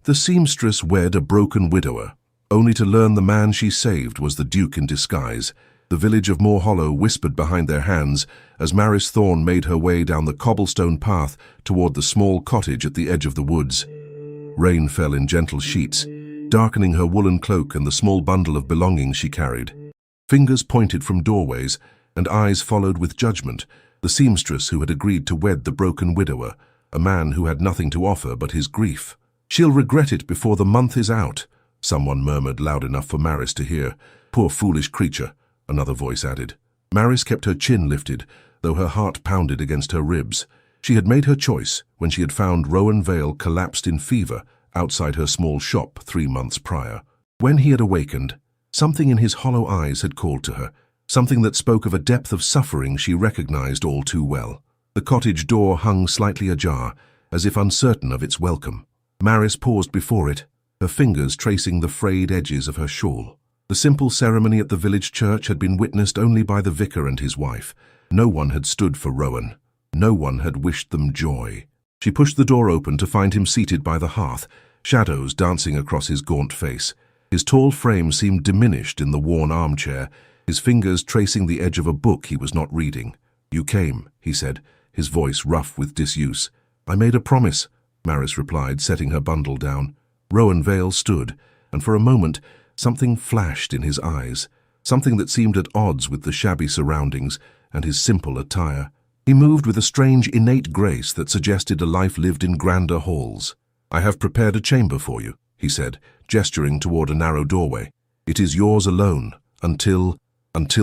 The seamstress wed a broken widower, only to learn the man she saved was the Duke in disguise. The village of Moor Hollow whispered behind their hands as Maris Thorne made her way down the cobblestone path toward the small cottage at the edge of the woods. Rain fell in gentle sheets, darkening her woolen cloak and the small bundle of belongings she carried. Fingers pointed from doorways, and eyes followed with judgment the seamstress who had agreed to wed the broken widower, a man who had nothing to offer but his grief. "She'll regret it before the month is out," someone murmured loud enough for Maris to hear. "Poor foolish creature," another voice added. Maris kept her chin lifted, though her heart pounded against her ribs. She had made her choice when she had found Rowan Vale collapsed in fever outside her small shop 3 months prior. When he had awakened, something in his hollow eyes had called to her, something that spoke of a depth of suffering she recognized all too well. The cottage door hung slightly ajar, as if uncertain of its welcome. Maris paused before it, her fingers tracing the frayed edges of her shawl. The simple ceremony at the village church had been witnessed only by the vicar and his wife. No one had stood for Rowan. No one had wished them joy. She pushed the door open to find him seated by the hearth, shadows dancing across his gaunt face. His tall frame seemed diminished in the worn armchair, his fingers tracing the edge of a book he was not reading. "You came," he said, his voice rough with disuse. "I made a promise," Maris replied, setting her bundle down. Rowan Vale stood, and for a moment something flashed in his eyes, something that seemed at odds with the shabby surroundings and his simple attire. He moved with a strange innate grace that suggested a life lived in grander halls. "I have prepared a chamber for you," he said, gesturing toward a narrow doorway. "It is yours alone, until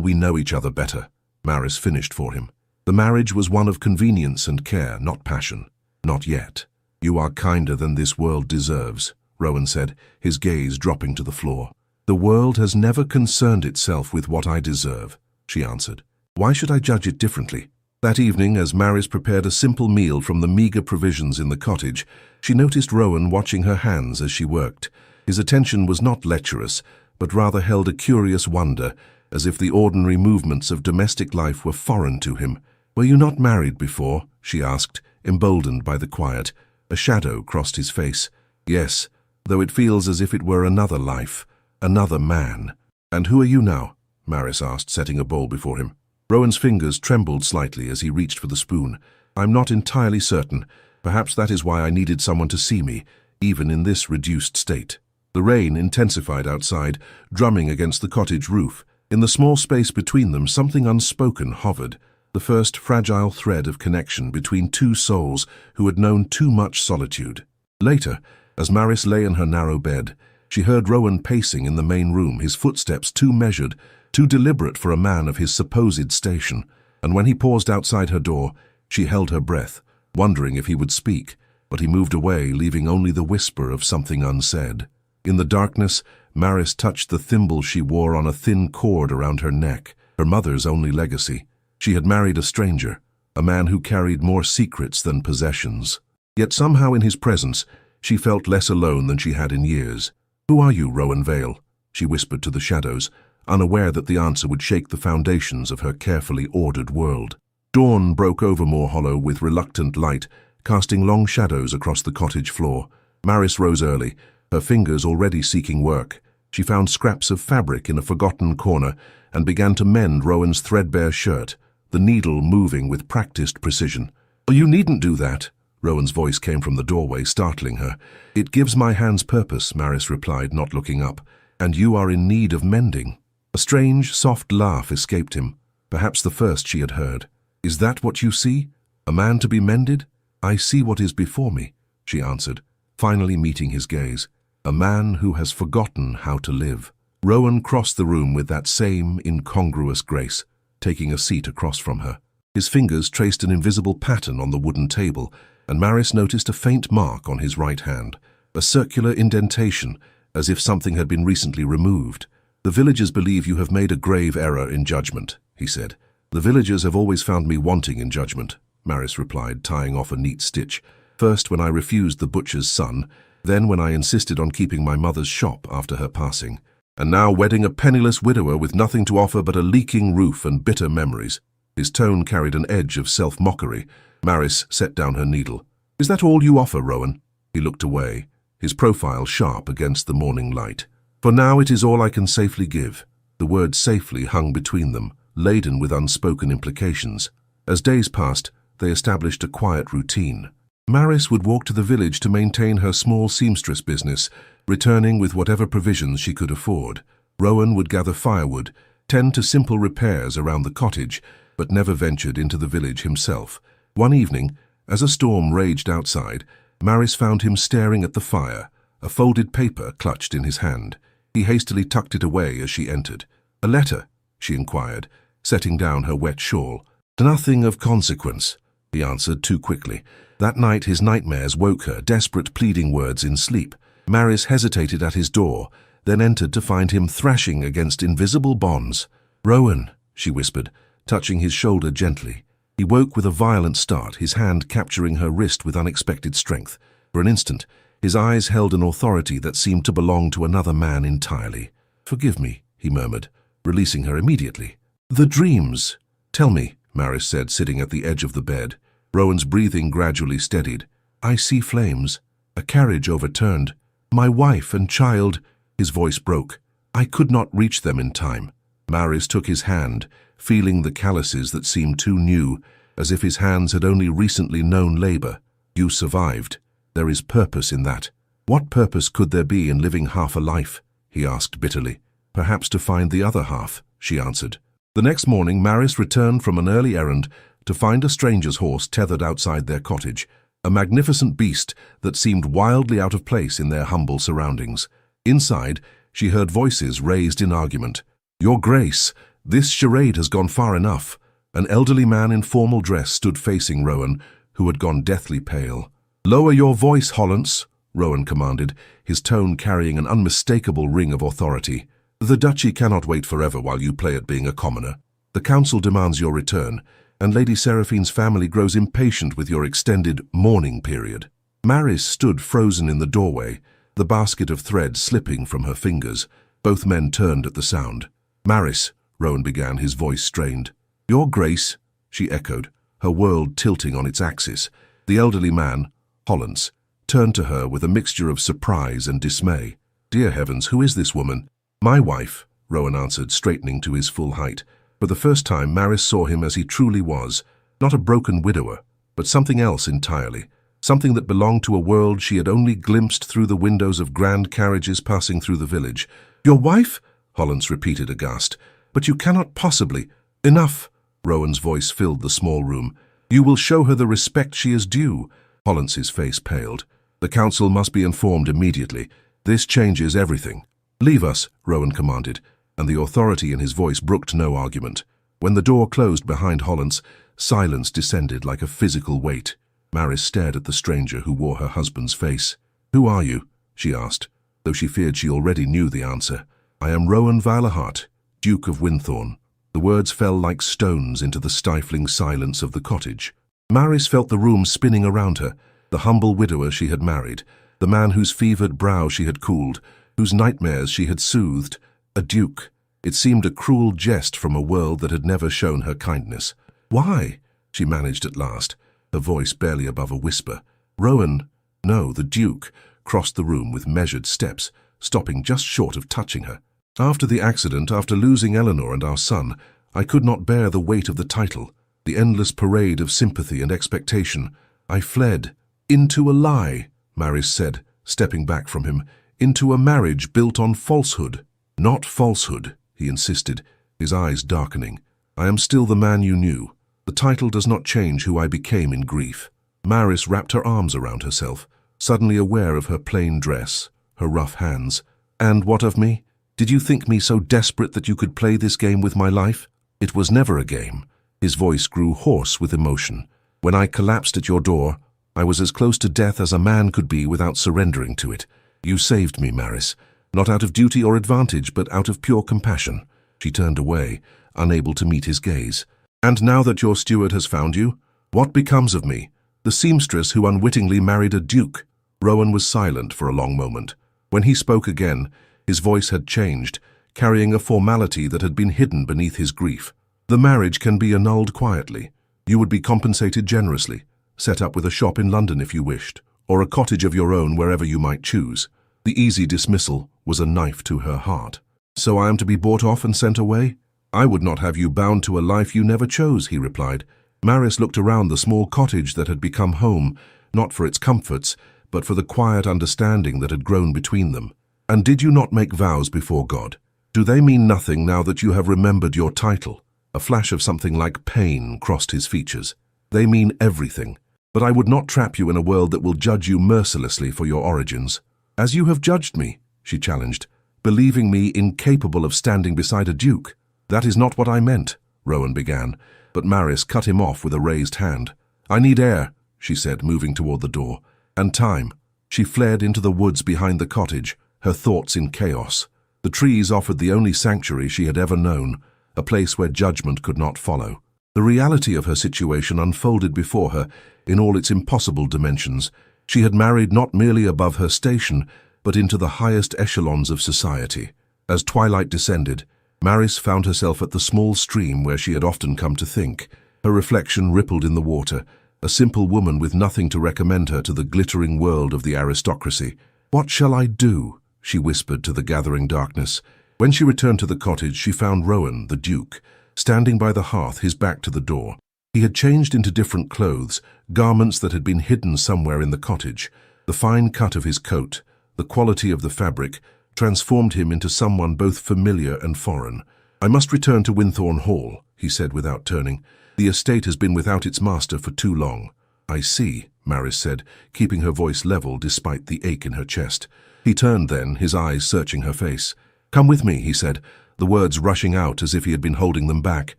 we know each other better," Maris finished for him. The marriage was one of convenience and care, not passion. "Not yet. You are kinder than this world deserves," Rowan said, his gaze dropping to the floor. "The world has never concerned itself with what I deserve," she answered. "Why should I judge it differently?" That evening, as Maris prepared a simple meal from the meager provisions in the cottage, she noticed Rowan watching her hands as she worked. His attention was not lecherous, but rather held a curious wonder, as if the ordinary movements of domestic life were foreign to him. "Were you not married before?" she asked, emboldened by the quiet. A shadow crossed his face. "Yes, though it feels as if it were another life, another man." "And who are you now?" Maris asked, setting a bowl before him. Rowan's fingers trembled slightly as he reached for the spoon. "I'm not entirely certain. Perhaps that is why I needed someone to see me, even in this reduced state." The rain intensified outside, drumming against the cottage roof. In the small space between them, something unspoken hovered, the first fragile thread of connection between two souls who had known too much solitude. Later, as Maris lay in her narrow bed, she heard Rowan pacing in the main room, his footsteps too measured, too deliberate for a man of his supposed station, and when he paused outside her door, she held her breath, wondering if he would speak, but he moved away, leaving only the whisper of something unsaid. In the darkness, Maris touched the thimble she wore on a thin cord around her neck, her mother's only legacy. She had married a stranger, a man who carried more secrets than possessions. Yet somehow in his presence, she felt less alone than she had in years. "Who are you, Rowan Vale?" she whispered to the shadows, unaware that the answer would shake the foundations of her carefully ordered world. Dawn broke over Moor Hollow with reluctant light, casting long shadows across the cottage floor. Maris rose early, her fingers already seeking work. She found scraps of fabric in a forgotten corner and began to mend Rowan's threadbare shirt, the needle moving with practiced precision. "Oh, you needn't do that," Rowan's voice came from the doorway, startling her. "It gives my hands purpose," Maris replied, not looking up. "And you are in need of mending." A strange, soft laugh escaped him, perhaps the first she had heard. "Is that what you see? A man to be mended?" "I see what is before me," she answered, finally meeting his gaze. "A man who has forgotten how to live." Rowan crossed the room with that same incongruous grace, taking a seat across from her. His fingers traced an invisible pattern on the wooden table, and Maris noticed a faint mark on his right hand, a circular indentation, as if something had been recently removed. "The villagers believe you have made a grave error in judgment," he said. "The villagers have always found me wanting in judgment," Maris replied, tying off a neat stitch. "First when I refused the butcher's son, then when I insisted on keeping my mother's shop after her passing, and now wedding a penniless widower with nothing to offer but a leaking roof and bitter memories." His tone carried an edge of self-mockery. Maris set down her needle. "Is that all you offer, Rowan?" He looked away, his profile sharp against the morning light. "For now it is all I can safely give." The word safely hung between them, laden with unspoken implications. As days passed, they established a quiet routine. Maris would walk to the village to maintain her small seamstress business, returning with whatever provisions she could afford. Rowan would gather firewood, tend to simple repairs around the cottage, but never ventured into the village himself. One evening, as a storm raged outside, Maris found him staring at the fire, a folded paper clutched in his hand. He hastily tucked it away as she entered. "A letter?" she inquired, setting down her wet shawl. "Nothing of consequence," he answered too quickly. That night his nightmares woke her, desperate pleading words in sleep. Maris hesitated at his door, then entered to find him thrashing against invisible bonds. "Rowan," she whispered, touching his shoulder gently. He woke with a violent start, his hand capturing her wrist with unexpected strength. For an instant, his eyes held an authority that seemed to belong to another man entirely. "Forgive me," he murmured, releasing her immediately. "The dreams." "Tell me," Maris said, sitting at the edge of the bed. Rowan's breathing gradually steadied. "I see flames. A carriage overturned. My wife and child." His voice broke. "I could not reach them in time." Maris took his hand, feeling the calluses that seemed too new, as if his hands had only recently known labor. "You survived. There is purpose in that." "What purpose could there be in living half a life?" he asked bitterly. "Perhaps to find the other half," she answered. The next morning Maris returned from an early errand to find a stranger's horse tethered outside their cottage, a magnificent beast that seemed wildly out of place in their humble surroundings. Inside, she heard voices raised in argument. "Your Grace, this charade has gone far enough." An elderly man in formal dress stood facing Rowan, who had gone deathly pale. "Lower your voice, Hollins," Rowan commanded, his tone carrying an unmistakable ring of authority. "The duchy cannot wait forever while you play at being a commoner. The council demands your return, and Lady Seraphine's family grows impatient with your extended mourning period." Maris stood frozen in the doorway, the basket of thread slipping from her fingers. Both men turned at the sound. "Maris," Rowan began, his voice strained. "Your Grace," she echoed, her world tilting on its axis. The elderly man, Hollins, turned to her with a mixture of surprise and dismay. "Dear heavens, who is this woman?" "My wife," Rowan answered, straightening to his full height. For the first time, Maris saw him as he truly was, not a broken widower, but something else entirely, something that belonged to a world she had only glimpsed through the windows of grand carriages passing through the village. "Your wife?" Hollins repeated aghast. "But you cannot possibly—" "Enough!" Rowan's voice filled the small room. "You will show her the respect she is due." Hollins's face paled. "The council must be informed immediately. This changes everything." "Leave us," Rowan commanded, and the authority in his voice brooked no argument. When the door closed behind Hollins, silence descended like a physical weight. Maris stared at the stranger who wore her husband's face. "Who are you?" she asked, though she feared she already knew the answer. "I am Rowan Valahart, Duke of Winthorn." The words fell like stones into the stifling silence of the cottage. Maris felt the room spinning around her, the humble widower she had married, the man whose fevered brow she had cooled, whose nightmares she had soothed. A duke. It seemed a cruel jest from a world that had never shown her kindness. "Why?" she managed at last, her voice barely above a whisper. "Rowan—" "No, the duke," crossed the room with measured steps, stopping just short of touching her. "After the accident, after losing Eleanor and our son, I could not bear the weight of the title, the endless parade of sympathy and expectation. I fled." "Into a lie," Maris said, stepping back from him. "Into a marriage built on falsehood." "Not falsehood," he insisted, his eyes darkening. "I am still the man you knew. The title does not change who I became in grief." Maris wrapped her arms around herself, suddenly aware of her plain dress, her rough hands. "And what of me? Did you think me so desperate that you could play this game with my life?" "It was never a game." His voice grew hoarse with emotion. "When I collapsed at your door, I was as close to death as a man could be without surrendering to it. You saved me, Maris. Not out of duty or advantage, but out of pure compassion." She turned away, unable to meet his gaze. "And now that your steward has found you, what becomes of me, the seamstress who unwittingly married a duke?" Rowan was silent for a long moment. When he spoke again, his voice had changed, carrying a formality that had been hidden beneath his grief. "The marriage can be annulled quietly. You would be compensated generously, set up with a shop in London if you wished, or a cottage of your own wherever you might choose. The easy dismissal was a knife to her heart. So I am to be bought off and sent away? I would not have you bound to a life you never chose, he replied. Maris looked around the small cottage that had become home, not for its comforts, but for the quiet understanding that had grown between them. And did you not make vows before God? Do they mean nothing now that you have remembered your title? A flash of something like pain crossed his features. They mean everything. But I would not trap you in a world that will judge you mercilessly for your origins. As you have judged me, she challenged, believing me incapable of standing beside a duke. That is not what I meant, Rowan began, but Maris cut him off with a raised hand. I need air, she said, moving toward the door, and time. She fled into the woods behind the cottage, her thoughts in chaos. The trees offered the only sanctuary she had ever known, a place where judgment could not follow. The reality of her situation unfolded before her in all its impossible dimensions. She had married not merely above her station, but into the highest echelons of society. As twilight descended, Maris found herself at the small stream where she had often come to think. Her reflection rippled in the water, a simple woman with nothing to recommend her to the glittering world of the aristocracy. What shall I do? She whispered to the gathering darkness. When she returned to the cottage, she found Rowan, the Duke, standing by the hearth, his back to the door. He had changed into different clothes, garments that had been hidden somewhere in the cottage. The fine cut of his coat, the quality of the fabric, transformed him into someone both familiar and foreign. I must return to Winthorne Hall, he said without turning. The estate has been without its master for too long. I see, Maris said, keeping her voice level despite the ache in her chest. He turned then, his eyes searching her face. Come with me, he said, the words rushing out as if he had been holding them back,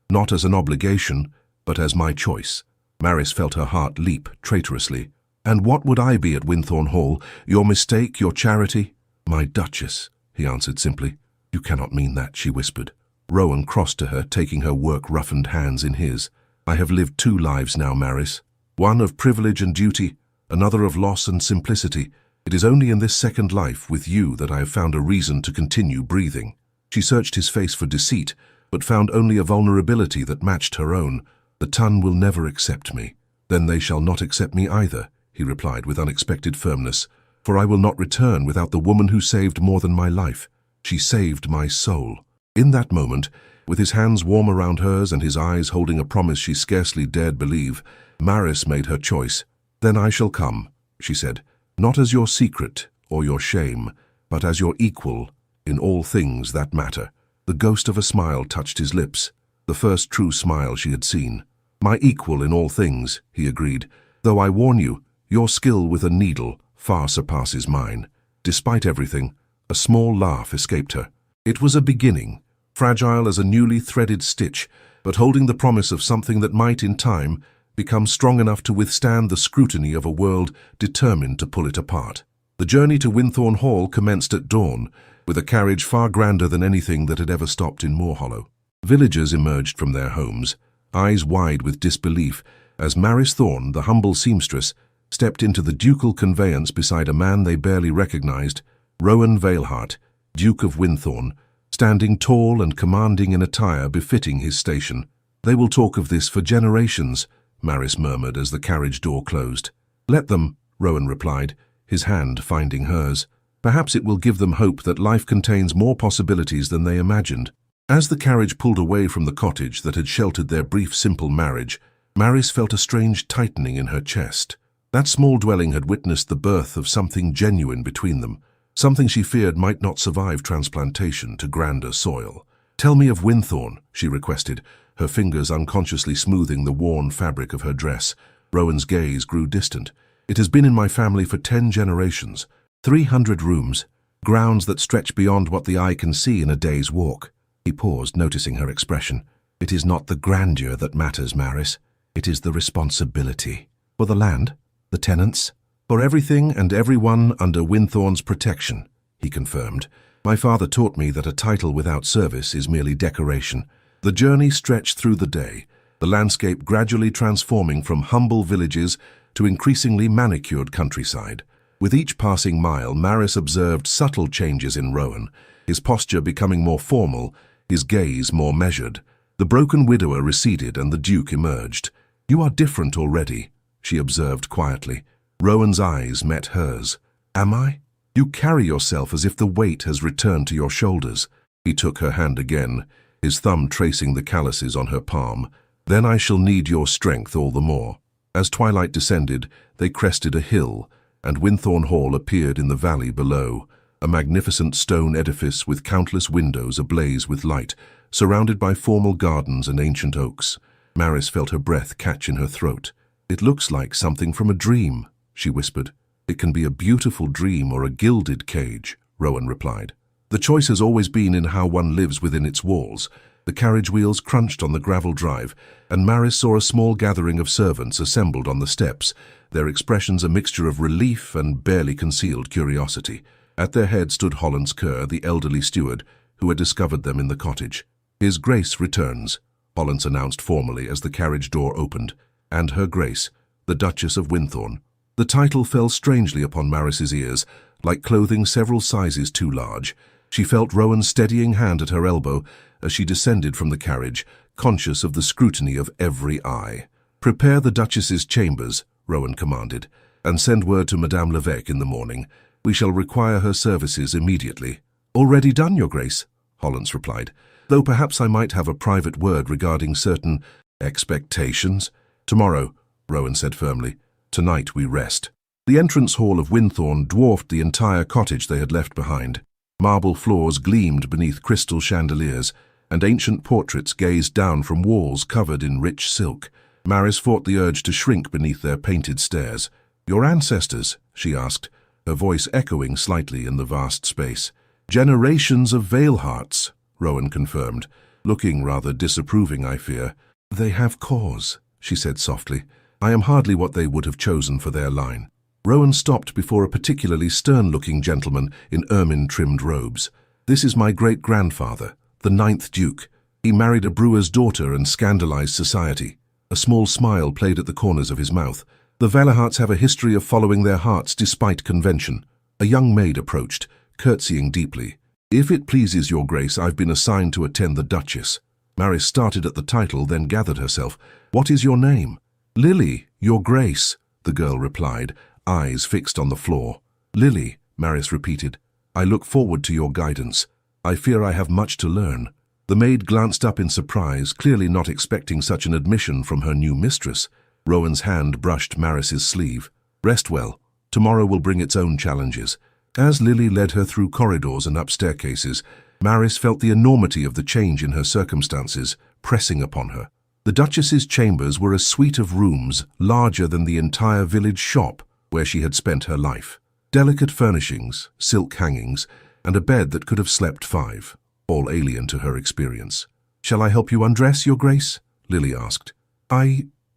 not as an obligation, but as my choice. Maris felt her heart leap traitorously. And what would I be at Winthorne Hall? Your mistake, your charity? My Duchess, he answered simply. You cannot mean that, she whispered. Rowan crossed to her, taking her work-roughened hands in his. I have lived two lives now, Maris. One of privilege and duty, another of loss and simplicity. It is only in this second life with you that I have found a reason to continue breathing. She searched his face for deceit, but found only a vulnerability that matched her own. The Tun will never accept me. Then they shall not accept me either, he replied with unexpected firmness. For I will not return without the woman who saved more than my life. She saved my soul. In that moment, with his hands warm around hers and his eyes holding a promise she scarcely dared believe, Maris made her choice. Then I shall come, she said, not as your secret or your shame, but as your equal in all things that matter. The ghost of a smile touched his lips, the first true smile she had seen. My equal in all things, he agreed, though I warn you, your skill with a needle far surpasses mine. Despite everything, a small laugh escaped her. It was a beginning, fragile as a newly threaded stitch, but holding the promise of something that might, in time, become strong enough to withstand the scrutiny of a world determined to pull it apart. The journey to Winthorne Hall commenced at dawn, with a carriage far grander than anything that had ever stopped in Moorhollow. Villagers emerged from their homes, eyes wide with disbelief, as Maris Thorne, the humble seamstress, stepped into the ducal conveyance beside a man they barely recognized, Rowan Veilhart, Duke of Winthorne, standing tall and commanding in attire befitting his station. They will talk of this for generations, Maris murmured as the carriage door closed. Let them, Rowan replied, his hand finding hers. Perhaps it will give them hope that life contains more possibilities than they imagined. As the carriage pulled away from the cottage that had sheltered their brief simple marriage, Maris felt a strange tightening in her chest. That small dwelling had witnessed the birth of something genuine between them, something she feared might not survive transplantation to grander soil. Tell me of Winthorne, she requested, her fingers unconsciously smoothing the worn fabric of her dress. Rowan's gaze grew distant. It has been in my family for 10 generations. 300 rooms, grounds that stretch beyond what the eye can see in a day's walk. He paused, noticing her expression. It is not the grandeur that matters, Maris. It is the responsibility. For the land, the tenants, for everything and everyone under Winthorne's protection, he confirmed. My father taught me that a title without service is merely decoration. The journey stretched through the day, the landscape gradually transforming from humble villages to increasingly manicured countryside. With each passing mile, Maris observed subtle changes in Rowan, his posture becoming more formal, his gaze more measured. The broken widower receded and the Duke emerged. You are different already, she observed quietly. Rowan's eyes met hers. "Am I? You carry yourself as if the weight has returned to your shoulders." He took her hand again, his thumb tracing the calluses on her palm. "Then I shall need your strength all the more." As twilight descended, they crested a hill, and Winthorne Hall appeared in the valley below, a magnificent stone edifice with countless windows ablaze with light, surrounded by formal gardens and ancient oaks. Maris felt her breath catch in her throat. "It looks like something from a dream," she whispered. "It can be a beautiful dream or a gilded cage," Rowan replied. "The choice has always been in how one lives within its walls." The carriage wheels crunched on the gravel drive, and Maris saw a small gathering of servants assembled on the steps, their expressions a mixture of relief and barely concealed curiosity. At their head stood Hollands Kerr, the elderly steward, who had discovered them in the cottage. "His Grace returns," Hollands announced formally as the carriage door opened, "and Her Grace, the Duchess of Winthorne." The title fell strangely upon Maris's ears, like clothing several sizes too large. She felt Rowan's steadying hand at her elbow as she descended from the carriage, conscious of the scrutiny of every eye. "Prepare the Duchess's chambers," Rowan commanded, "and send word to Madame Levesque in the morning. We shall require her services immediately." "Already done, Your Grace," Hollands replied, "though perhaps I might have a private word regarding certain expectations." "Tomorrow," Rowan said firmly. "Tonight we rest." The entrance hall of Winthorne dwarfed the entire cottage they had left behind. Marble floors gleamed beneath crystal chandeliers, and ancient portraits gazed down from walls covered in rich silk. Maris fought the urge to shrink beneath their painted stairs. "Your ancestors?" she asked, her voice echoing slightly in the vast space. "Generations of Valehearts," Rowan confirmed, looking rather disapproving, I fear. "They have cause," she said softly. "I am hardly what they would have chosen for their line." Rowan stopped before a particularly stern-looking gentleman in ermine-trimmed robes. "This is my great-grandfather, the 9th Duke. He married a brewer's daughter and scandalized society." A small smile played at the corners of his mouth. "The Valehearts have a history of following their hearts despite convention." A young maid approached, curtsying deeply. "If it pleases your grace, I've been assigned to attend the Duchess." Maris started at the title, then gathered herself. "What is your name?" "Lily, your grace," the girl replied, eyes fixed on the floor. "Lily," Maris repeated. "I look forward to your guidance. I fear I have much to learn." The maid glanced up in surprise, clearly not expecting such an admission from her new mistress. Rowan's hand brushed Maris's sleeve. "Rest well. Tomorrow will bring its own challenges." As Lily led her through corridors and up staircases, Maris felt the enormity of the change in her circumstances pressing upon her. The Duchess's chambers were a suite of rooms larger than the entire village shop where she had spent her life. Delicate furnishings, silk hangings, and a bed that could have slept 5, all alien to her experience. "Shall I help you undress, Your Grace?" Lily asked.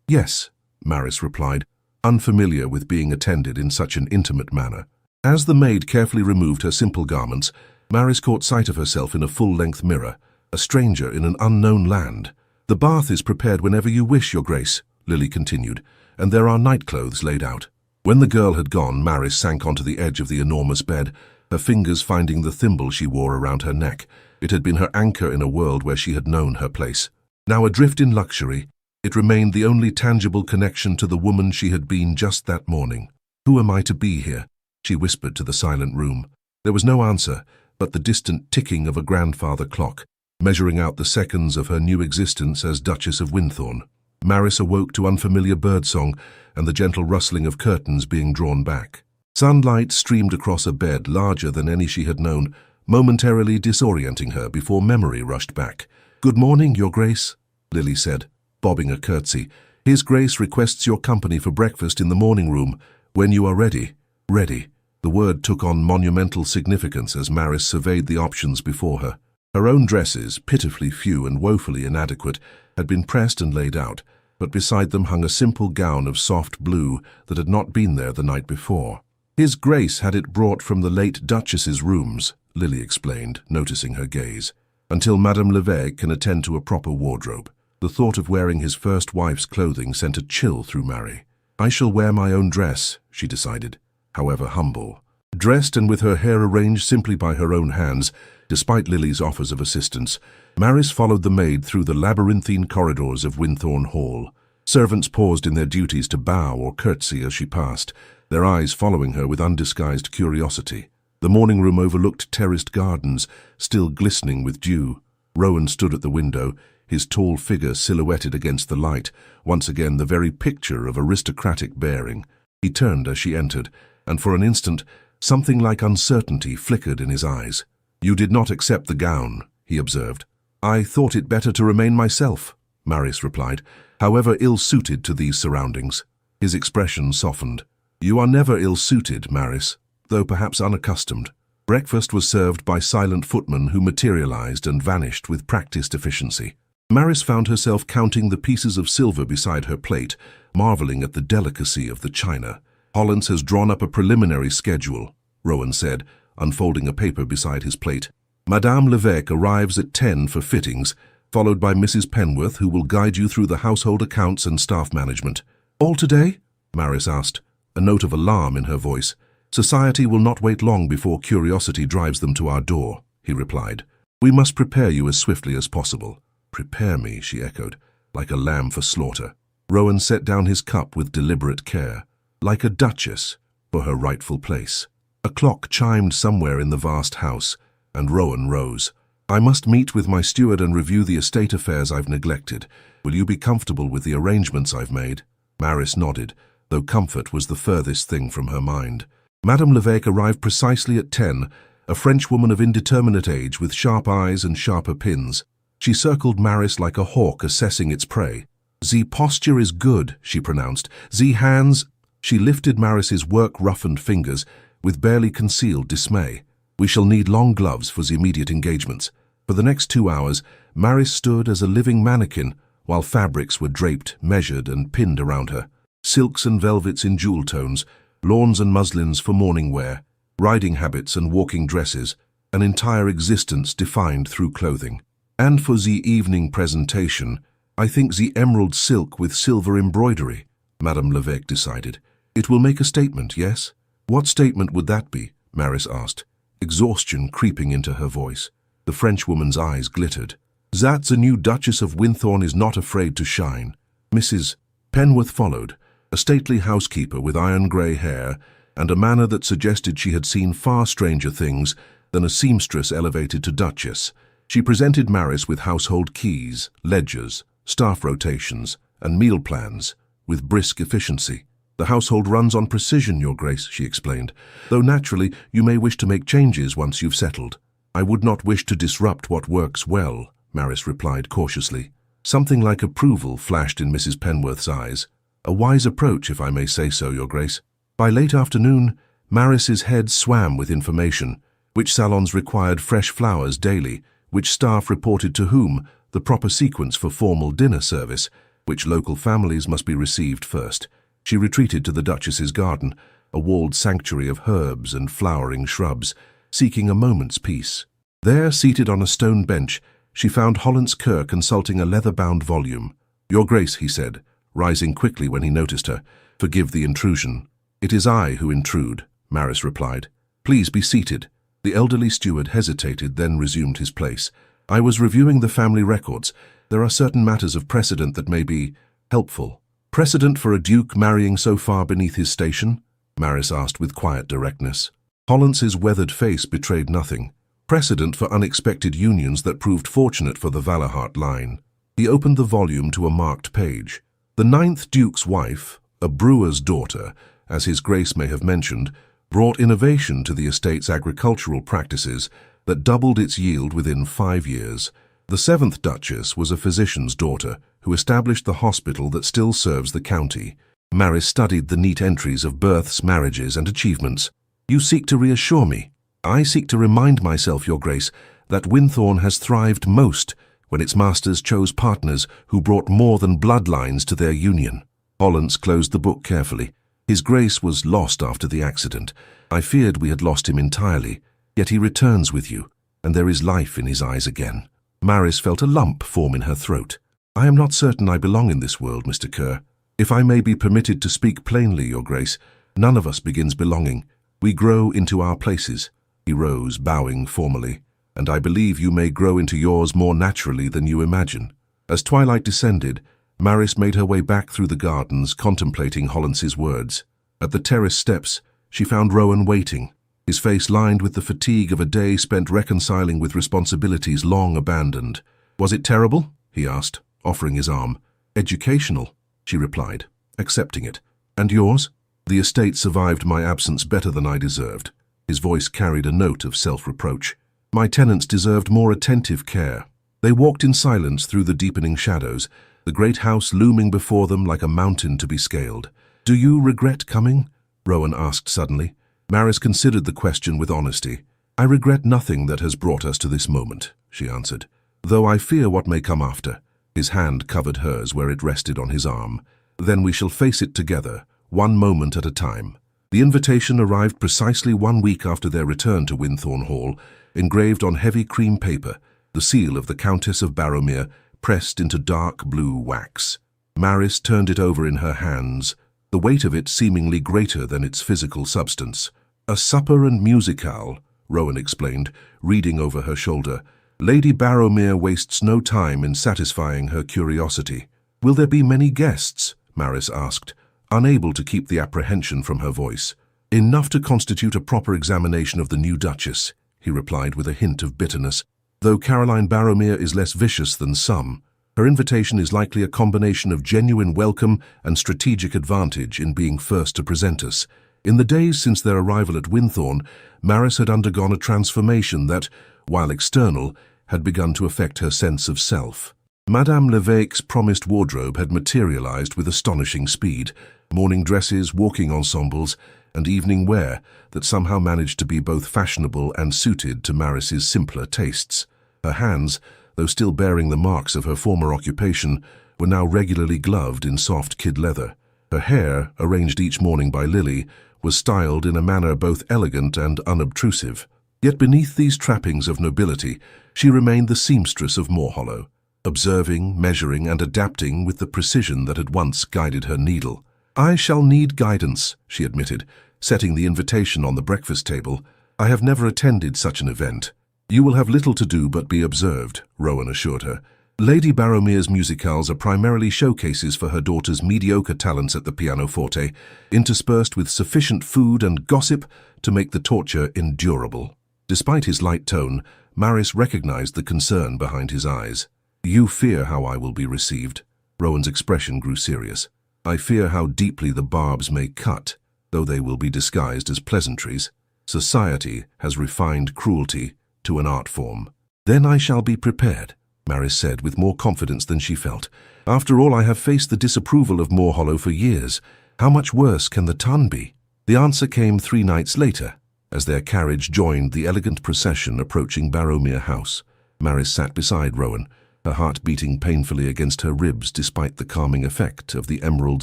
Yes," Maris replied, unfamiliar with being attended in such an intimate manner. As the maid carefully removed her simple garments, Maris caught sight of herself in a full-length mirror, a stranger in an unknown land. "The bath is prepared whenever you wish, Your Grace," Lily continued, "and there are nightclothes laid out." When the girl had gone, Maris sank onto the edge of the enormous bed, her fingers finding the thimble she wore around her neck. It had been her anchor in a world where she had known her place. Now adrift in luxury, it remained the only tangible connection to the woman she had been just that morning. "Who am I to be here?" she whispered to the silent room. There was no answer, but the distant ticking of a grandfather clock, measuring out the seconds of her new existence as Duchess of Winthorne. Maris awoke to unfamiliar birdsong and the gentle rustling of curtains being drawn back. Sunlight streamed across a bed larger than any she had known, momentarily disorienting her before memory rushed back. "Good morning, Your Grace," Lily said, bobbing a curtsy. "His Grace requests your company for breakfast in the morning room. When you are ready." "Ready." The word took on monumental significance as Maris surveyed the options before her. Her own dresses, pitifully few and woefully inadequate, had been pressed and laid out, but beside them hung a simple gown of soft blue that had not been there the night before. "His Grace had it brought from the late Duchess's rooms," Lily explained, noticing her gaze, "until Madame Levesque can attend to a proper wardrobe." The thought of wearing his first wife's clothing sent a chill through Mary. "I shall wear my own dress," she decided, however humble. Dressed and with her hair arranged simply by her own hands, despite Lily's offers of assistance, Maris followed the maid through the labyrinthine corridors of Winthorne Hall. Servants paused in their duties to bow or curtsy as she passed, their eyes following her with undisguised curiosity. The morning room overlooked terraced gardens, still glistening with dew. Rowan stood at the window, his tall figure silhouetted against the light, once again the very picture of aristocratic bearing. He turned as she entered, and for an instant, something like uncertainty flickered in his eyes. "You did not accept the gown," he observed. "I thought it better to remain myself," Maris replied, "however ill-suited to these surroundings." His expression softened. "You are never ill-suited, Maris, though perhaps unaccustomed." Breakfast was served by silent footmen who materialized and vanished with practiced efficiency. Maris found herself counting the pieces of silver beside her plate, marveling at the delicacy of the china. "Hollands has drawn up a preliminary schedule," Rowan said, unfolding a paper beside his plate. "Madame Levesque arrives at 10 for fittings, followed by Mrs. Penworth, who will guide you through the household accounts and staff management." "All today?" Maris asked, a note of alarm in her voice. "Society will not wait long before curiosity drives them to our door," he replied. "We must prepare you as swiftly as possible." "Prepare me," she echoed, "like a lamb for slaughter." Rowan set down his cup with deliberate care, like a duchess, for her rightful place. A clock chimed somewhere in the vast house, and Rowan rose. "I must meet with my steward and review the estate affairs I've neglected. Will you be comfortable with the arrangements I've made?" Maris nodded, though comfort was the furthest thing from her mind. Madame Levesque arrived precisely at 10, a Frenchwoman of indeterminate age with sharp eyes and sharper pins. She circled Maris like a hawk assessing its prey. "The posture is good," she pronounced. "The hands—" She lifted Maris's work-roughened fingers with barely concealed dismay. "We shall need long gloves for the immediate engagements." For the next 2 hours, Maris stood as a living mannequin, while fabrics were draped, measured, and pinned around her. Silks and velvets in jewel tones, lawns and muslins for morning wear, riding habits and walking dresses, an entire existence defined through clothing. "And for the evening presentation, I think the emerald silk with silver embroidery," Madame Levesque decided. "It will make a statement, yes?" "What statement would that be?" Maris asked, exhaustion creeping into her voice. The Frenchwoman's eyes glittered. "That the new Duchess of Winthorne is not afraid to shine." Mrs. Penworth followed, a stately housekeeper with iron-grey hair and a manner that suggested she had seen far stranger things than a seamstress elevated to duchess. She presented Maris with household keys, ledgers, staff rotations, and meal plans, with brisk efficiency. "The household runs on precision, Your Grace," she explained, "though naturally you may wish to make changes once you've settled." "I would not wish to disrupt what works well," Maris replied cautiously. Something like approval flashed in Mrs. Penworth's eyes. "A wise approach, if I may say so, Your Grace." By late afternoon, Maris's head swam with information, which salons required fresh flowers daily, which staff reported to whom, the proper sequence for formal dinner service, which local families must be received first. She retreated to the Duchess's garden, a walled sanctuary of herbs and flowering shrubs, seeking a moment's peace. There, seated on a stone bench, she found Hollands Kerr consulting a leather-bound volume. "Your Grace," he said, rising quickly when he noticed her, "forgive the intrusion." "It is I who intrude," Maris replied. "Please be seated." The elderly steward hesitated, then resumed his place. "I was reviewing the family records. There are certain matters of precedent that may be helpful." "Precedent for a duke marrying so far beneath his station?" Maris asked with quiet directness. Hollands's weathered face betrayed nothing. "Precedent for unexpected unions that proved fortunate for the Valahart line." He opened the volume to a marked page. The 9th Duke's wife, a brewer's daughter, as His Grace may have mentioned, brought innovation to the estate's agricultural practices that doubled its yield within 5 years. The 7th Duchess was a physician's daughter who established the hospital that still serves the county. Maris studied the neat entries of births, marriages, and achievements. "You seek to reassure me." "I seek to remind myself, Your Grace, that Winthorne has thrived most when its masters chose partners who brought more than bloodlines to their union." Hollands closed the book carefully. "His Grace was lost after the accident. I feared we had lost him entirely, yet he returns with you, and there is life in his eyes again." Maris felt a lump form in her throat. "I am not certain I belong in this world, Mr. Kerr. If I may be permitted to speak plainly, Your Grace, none of us begins belonging. We grow into our places." He rose, bowing formally. "And I believe you may grow into yours more naturally than you imagine." As twilight descended, Maris made her way back through the gardens, contemplating Hollands's words. At the terrace steps, she found Rowan waiting, his face lined with the fatigue of a day spent reconciling with responsibilities long abandoned. "Was it terrible?" he asked, offering his arm. "Educational," she replied, accepting it. "And yours?" "The estate survived my absence better than I deserved." His voice carried a note of self-reproach. "My tenants deserved more attentive care." They walked in silence through the deepening shadows, the great house looming before them like a mountain to be scaled. "Do you regret coming?" Rowan asked suddenly. Maris considered the question with honesty. "I regret nothing that has brought us to this moment," she answered, "though I fear what may come after." His hand covered hers where it rested on his arm. "Then we shall face it together, one moment at a time." The invitation arrived precisely 1 week after their return to Winthorne Hall, engraved on heavy cream paper, the seal of the Countess of Ballroom pressed into dark blue wax. Maris turned it over in her hands, the weight of it seemingly greater than its physical substance. "A supper and musicale," Rowan explained, reading over her shoulder. "Lady Ballroom wastes no time in satisfying her curiosity." "Will there be many guests?" Maris asked, unable to keep the apprehension from her voice. "Enough to constitute a proper examination of the new Duchess," he replied with a hint of bitterness. "Though Caroline Ballroom is less vicious than some, her invitation is likely a combination of genuine welcome and strategic advantage in being first to present us." In the days since their arrival at Winthorne, Maris had undergone a transformation that, while external, had begun to affect her sense of self. Madame Levesque's promised wardrobe had materialized with astonishing speed, morning dresses, walking ensembles, and evening wear that somehow managed to be both fashionable and suited to Maris's simpler tastes. Her hands, though still bearing the marks of her former occupation, were now regularly gloved in soft kid leather. Her hair, arranged each morning by Lily, was styled in a manner both elegant and unobtrusive. Yet beneath these trappings of nobility, she remained the seamstress of Moorhollow, observing, measuring, and adapting with the precision that had once guided her needle. "I shall need guidance," she admitted, setting the invitation on the breakfast table. "I have never attended such an event." "You will have little to do but be observed," Rowan assured her. "Lady Ballroom's musicales are primarily showcases for her daughter's mediocre talents at the pianoforte, interspersed with sufficient food and gossip to make the torture endurable." Despite his light tone, Maris recognized the concern behind his eyes. "You fear how I will be received." Rowan's expression grew serious. "I fear how deeply the barbs may cut, though they will be disguised as pleasantries. Society has refined cruelty to an art form." "Then I shall be prepared," Maris said with more confidence than she felt. "After all, I have faced the disapproval of Moorhollow for years. How much worse can the ton be?" The answer came 3 nights later, as their carriage joined the elegant procession approaching Ballroom House. Maris sat beside Rowan, her heart beating painfully against her ribs despite the calming effect of the emerald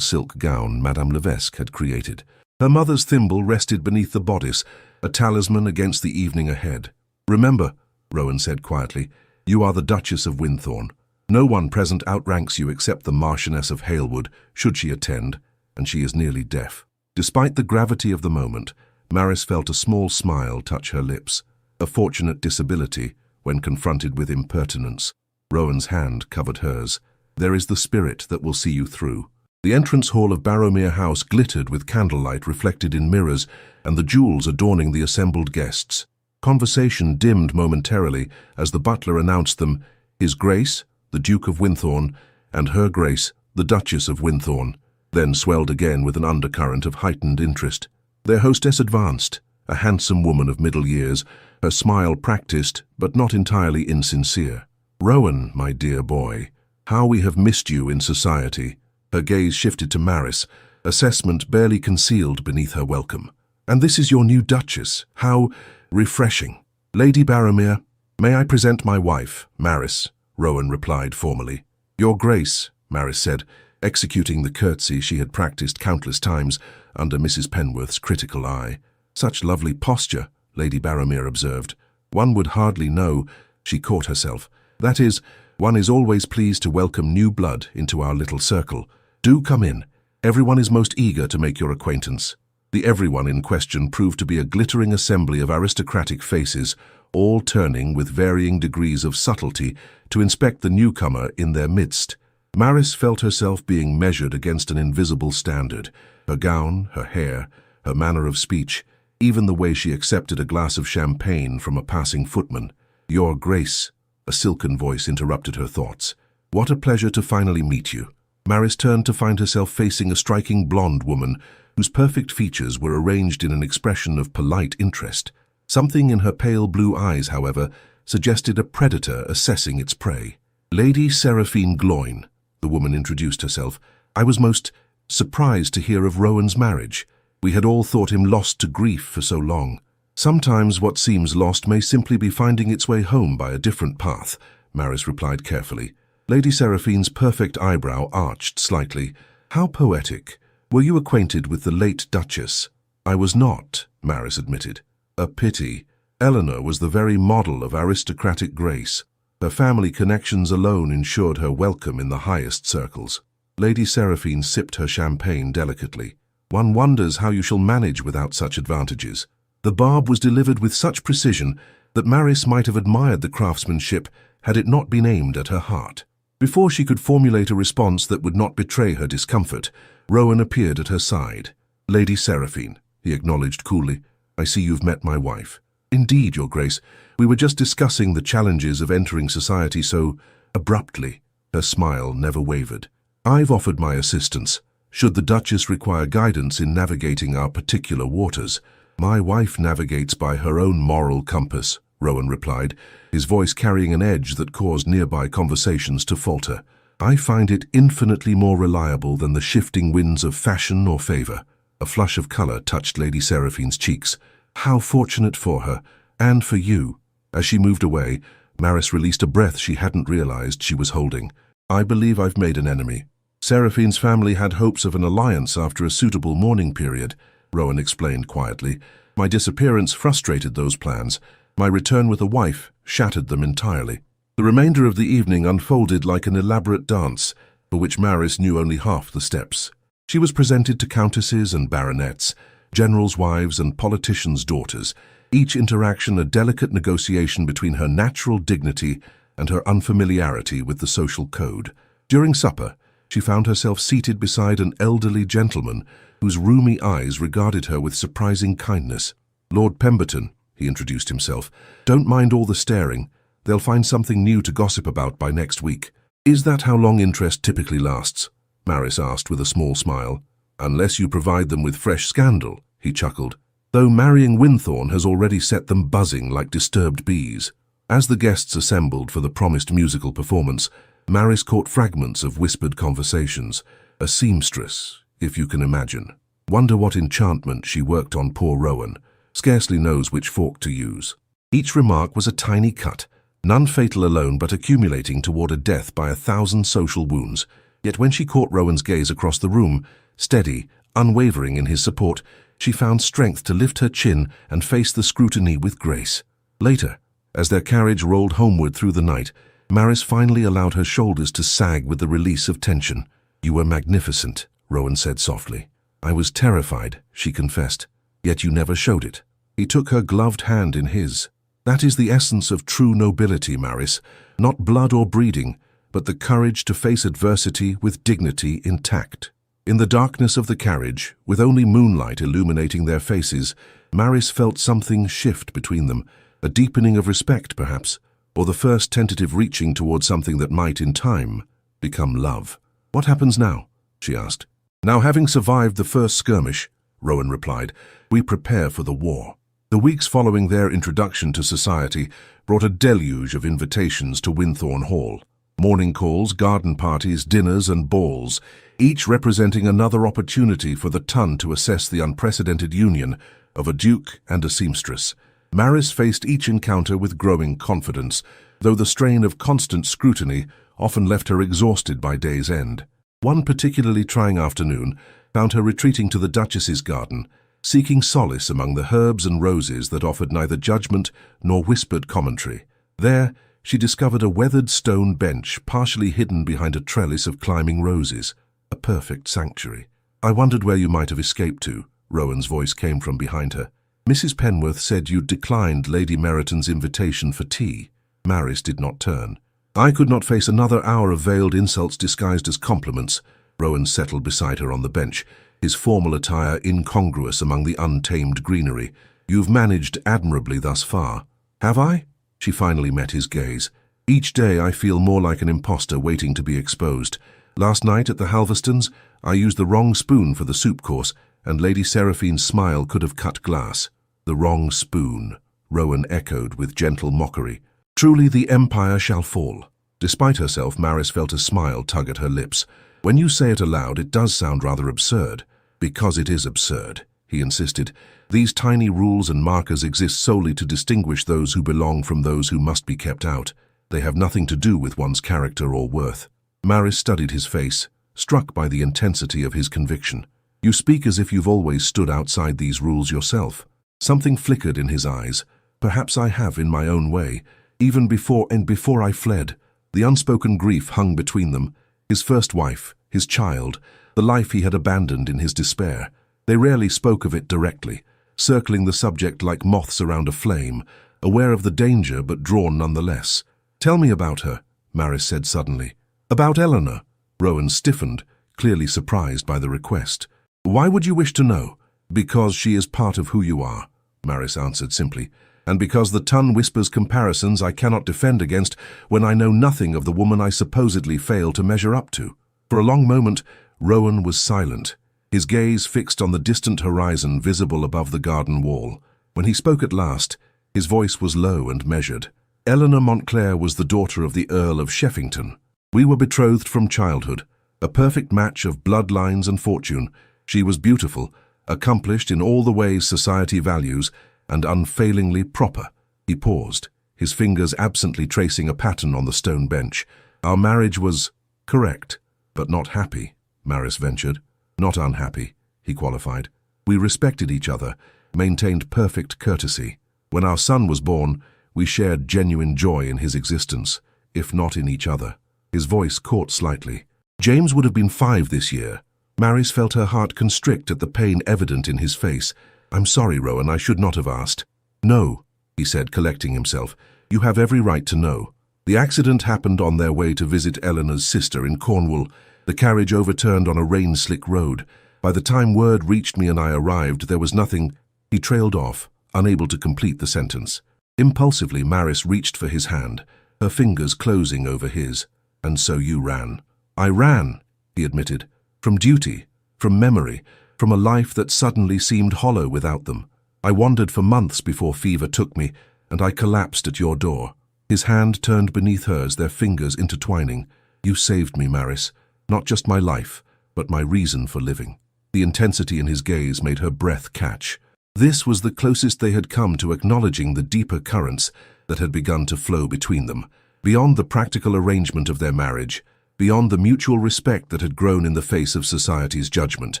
silk gown Madame Levesque had created. Her mother's thimble rested beneath the bodice, a talisman against the evening ahead. "Remember," Rowan said quietly, "you are the Duchess of Winthorne. No one present outranks you except the Marchioness of Halewood, should she attend, and she is nearly deaf." Despite the gravity of the moment, Maris felt a small smile touch her lips, a fortunate disability when confronted with impertinence. Rowan's hand covered hers. "There is the spirit that will see you through." The entrance hall of Ballroom House glittered with candlelight reflected in mirrors and the jewels adorning the assembled guests. Conversation dimmed momentarily as the butler announced them, His Grace, the Duke of Winthorne, and Her Grace, the Duchess of Winthorne, then swelled again with an undercurrent of heightened interest. Their hostess advanced, a handsome woman of middle years, her smile practiced but not entirely insincere. "Rowan, my dear boy, how we have missed you in society." Her gaze shifted to Maris, assessment barely concealed beneath her welcome. "And this is your new Duchess. How refreshing." "Lady Ballroom, may I present my wife, Maris?" Rowan replied formally. "Your Grace," Maris said, executing the curtsy she had practiced countless times under Mrs. Penworth's critical eye. "Such lovely posture," Lady Ballroom observed. "One would hardly know," she caught herself. "That is, one is always pleased to welcome new blood into our little circle. Do come in. Everyone is most eager to make your acquaintance." The everyone in question proved to be a glittering assembly of aristocratic faces, all turning with varying degrees of subtlety to inspect the newcomer in their midst. Maris felt herself being measured against an invisible standard, Her gown, her hair, her manner of speech, even the way she accepted a glass of champagne from a passing footman. "Your Grace," a silken voice interrupted her thoughts. "What a pleasure to finally meet you." Maris turned to find herself facing a striking blonde woman whose perfect features were arranged in an expression of polite interest. Something in her pale blue eyes, however, suggested a predator assessing its prey. "Lady Seraphine Gloyne," the woman introduced herself. "I was most surprised to hear of Rowan's marriage. We had all thought him lost to grief for so long." "Sometimes what seems lost may simply be finding its way home by a different path," Maris replied carefully. Lady Seraphine's perfect eyebrow arched slightly. "How poetic. Were you acquainted with the late Duchess?" "I was not," Maris admitted. "A pity. Eleanor was the very model of aristocratic grace. Her family connections alone ensured her welcome in the highest circles." Lady Seraphine sipped her champagne delicately. "One wonders how you shall manage without such advantages." The barb was delivered with such precision that Maris might have admired the craftsmanship had it not been aimed at her heart. Before she could formulate a response that would not betray her discomfort, Rowan appeared at her side. "Lady Seraphine," he acknowledged coolly, "I see you've met my wife." "Indeed, Your Grace. We were just discussing the challenges of entering society so abruptly." Her smile never wavered. "I've offered my assistance, should the Duchess require guidance in navigating our particular waters." "My wife navigates by her own moral compass," Rowan replied, his voice carrying an edge that caused nearby conversations to falter. "I find it infinitely more reliable than the shifting winds of fashion or favor." A flush of color touched Lady Seraphine's cheeks. "How fortunate for her, and for you." As she moved away, Maris released a breath she hadn't realized she was holding. "I believe I've made an enemy." "Seraphine's family had hopes of an alliance after a suitable mourning period," Rowan explained quietly. "My disappearance frustrated those plans. My return with a wife shattered them entirely." The remainder of the evening unfolded like an elaborate dance, for which Maris knew only half the steps. She was presented to countesses and baronets, generals' wives and politicians' daughters, each interaction a delicate negotiation between her natural dignity and her unfamiliarity with the social code. During supper, she found herself seated beside an elderly gentleman whose rheumy eyes regarded her with surprising kindness. "Lord Pemberton," he introduced himself. "Don't mind all the staring. They'll find something new to gossip about by next week." "Is that how long interest typically lasts?" Maris asked with a small smile. "Unless you provide them with fresh scandal," he chuckled. "Though marrying Winthorne has already set them buzzing like disturbed bees." As the guests assembled for the promised musical performance, Maris caught fragments of whispered conversations. "A seamstress, if you can imagine. Wonder what enchantment she worked on poor Rowan. Scarcely knows which fork to use." Each remark was a tiny cut, none fatal alone but accumulating toward a death by 1,000 social wounds. Yet when she caught Rowan's gaze across the room, steady, unwavering in his support, she found strength to lift her chin and face the scrutiny with grace. Later, as their carriage rolled homeward through the night, Maris finally allowed her shoulders to sag with the release of tension. "You were magnificent," Rowan said softly. "I was terrified," she confessed. "Yet you never showed it." He took her gloved hand in his. "That is the essence of true nobility, Maris. Not blood or breeding, but the courage to face adversity with dignity intact." In the darkness of the carriage, with only moonlight illuminating their faces, Maris felt something shift between them, a deepening of respect, perhaps, or the first tentative reaching toward something that might, in time, become love. "What happens now?" she asked. "Now, having survived the first skirmish," Rowan replied, "we prepare for the war." The weeks following their introduction to society brought a deluge of invitations to Winthorne Hall. Morning calls, garden parties, dinners and balls, each representing another opportunity for the ton to assess the unprecedented union of a duke and a seamstress. Maris faced each encounter with growing confidence, though the strain of constant scrutiny often left her exhausted by day's end. One particularly trying afternoon found her retreating to the Duchess's garden, seeking solace among the herbs and roses that offered neither judgment nor whispered commentary. There, she discovered a weathered stone bench partially hidden behind a trellis of climbing roses, a perfect sanctuary. "I wondered where you might have escaped to," Rowan's voice came from behind her. "Mrs. Penworth said you'd declined Lady Meryton's invitation for tea." Maris did not turn. "I could not face another hour of veiled insults disguised as compliments." Rowan settled beside her on the bench, his formal attire incongruous among the untamed greenery. "You've managed admirably thus far." "Have I?" She finally met his gaze. "Each day I feel more like an imposter waiting to be exposed. Last night at the Halverstons, I used the wrong spoon for the soup course, and Lady Seraphine's smile could have cut glass." "The wrong spoon," Rowan echoed with gentle mockery. "Truly the empire shall fall." Despite herself, Maris felt a smile tug at her lips. "When you say it aloud, it does sound rather absurd." "Because it is absurd," he insisted. "These tiny rules and markers exist solely to distinguish those who belong from those who must be kept out. They have nothing to do with one's character or worth." Maris studied his face, struck by the intensity of his conviction. "You speak as if you've always stood outside these rules yourself." Something flickered in his eyes. "Perhaps I have in my own way, even before I fled." The unspoken grief hung between them. His first wife, his child, the life he had abandoned in his despair. They rarely spoke of it directly, circling the subject like moths around a flame, aware of the danger but drawn nonetheless. "Tell me about her," Maris said suddenly. "About Eleanor?" Rowan stiffened, clearly surprised by the request. "Why would you wish to know?" "Because she is part of who you are," Maris answered simply. "And because the tongue whispers comparisons I cannot defend against when I know nothing of the woman I supposedly fail to measure up to." For a long moment, Rowan was silent, his gaze fixed on the distant horizon visible above the garden wall. When he spoke at last, his voice was low and measured. "Eleanor Montclair was the daughter of the Earl of Sheffington. We were betrothed from childhood, a perfect match of bloodlines and fortune. She was beautiful, accomplished in all the ways society values, and unfailingly proper." He paused, his fingers absently tracing a pattern on the stone bench. "Our marriage was correct, but not happy," Maris ventured. "Not unhappy," he qualified. "We respected each other, maintained perfect courtesy. When our son was born, we shared genuine joy in his existence, if not in each other." His voice caught slightly. "James would have been 5 this year." Maris felt her heart constrict at the pain evident in his face. "I'm sorry, Rowan, I should not have asked." "No," he said, collecting himself. "You have every right to know. The accident happened on their way to visit Eleanor's sister in Cornwall. The carriage overturned on a rain-slick road. By the time word reached me and I arrived, there was nothing—" He trailed off, unable to complete the sentence. Impulsively, Maris reached for his hand, her fingers closing over his. "And so you ran." "I ran," he admitted. "From duty, from memory, from a life that suddenly seemed hollow without them. I wandered for months before fever took me, and I collapsed at your door." His hand turned beneath hers, their fingers intertwining. "You saved me, Maris. Not just my life, but my reason for living." The intensity in his gaze made her breath catch. This was the closest they had come to acknowledging the deeper currents that had begun to flow between them, beyond the practical arrangement of their marriage, beyond the mutual respect that had grown in the face of society's judgment.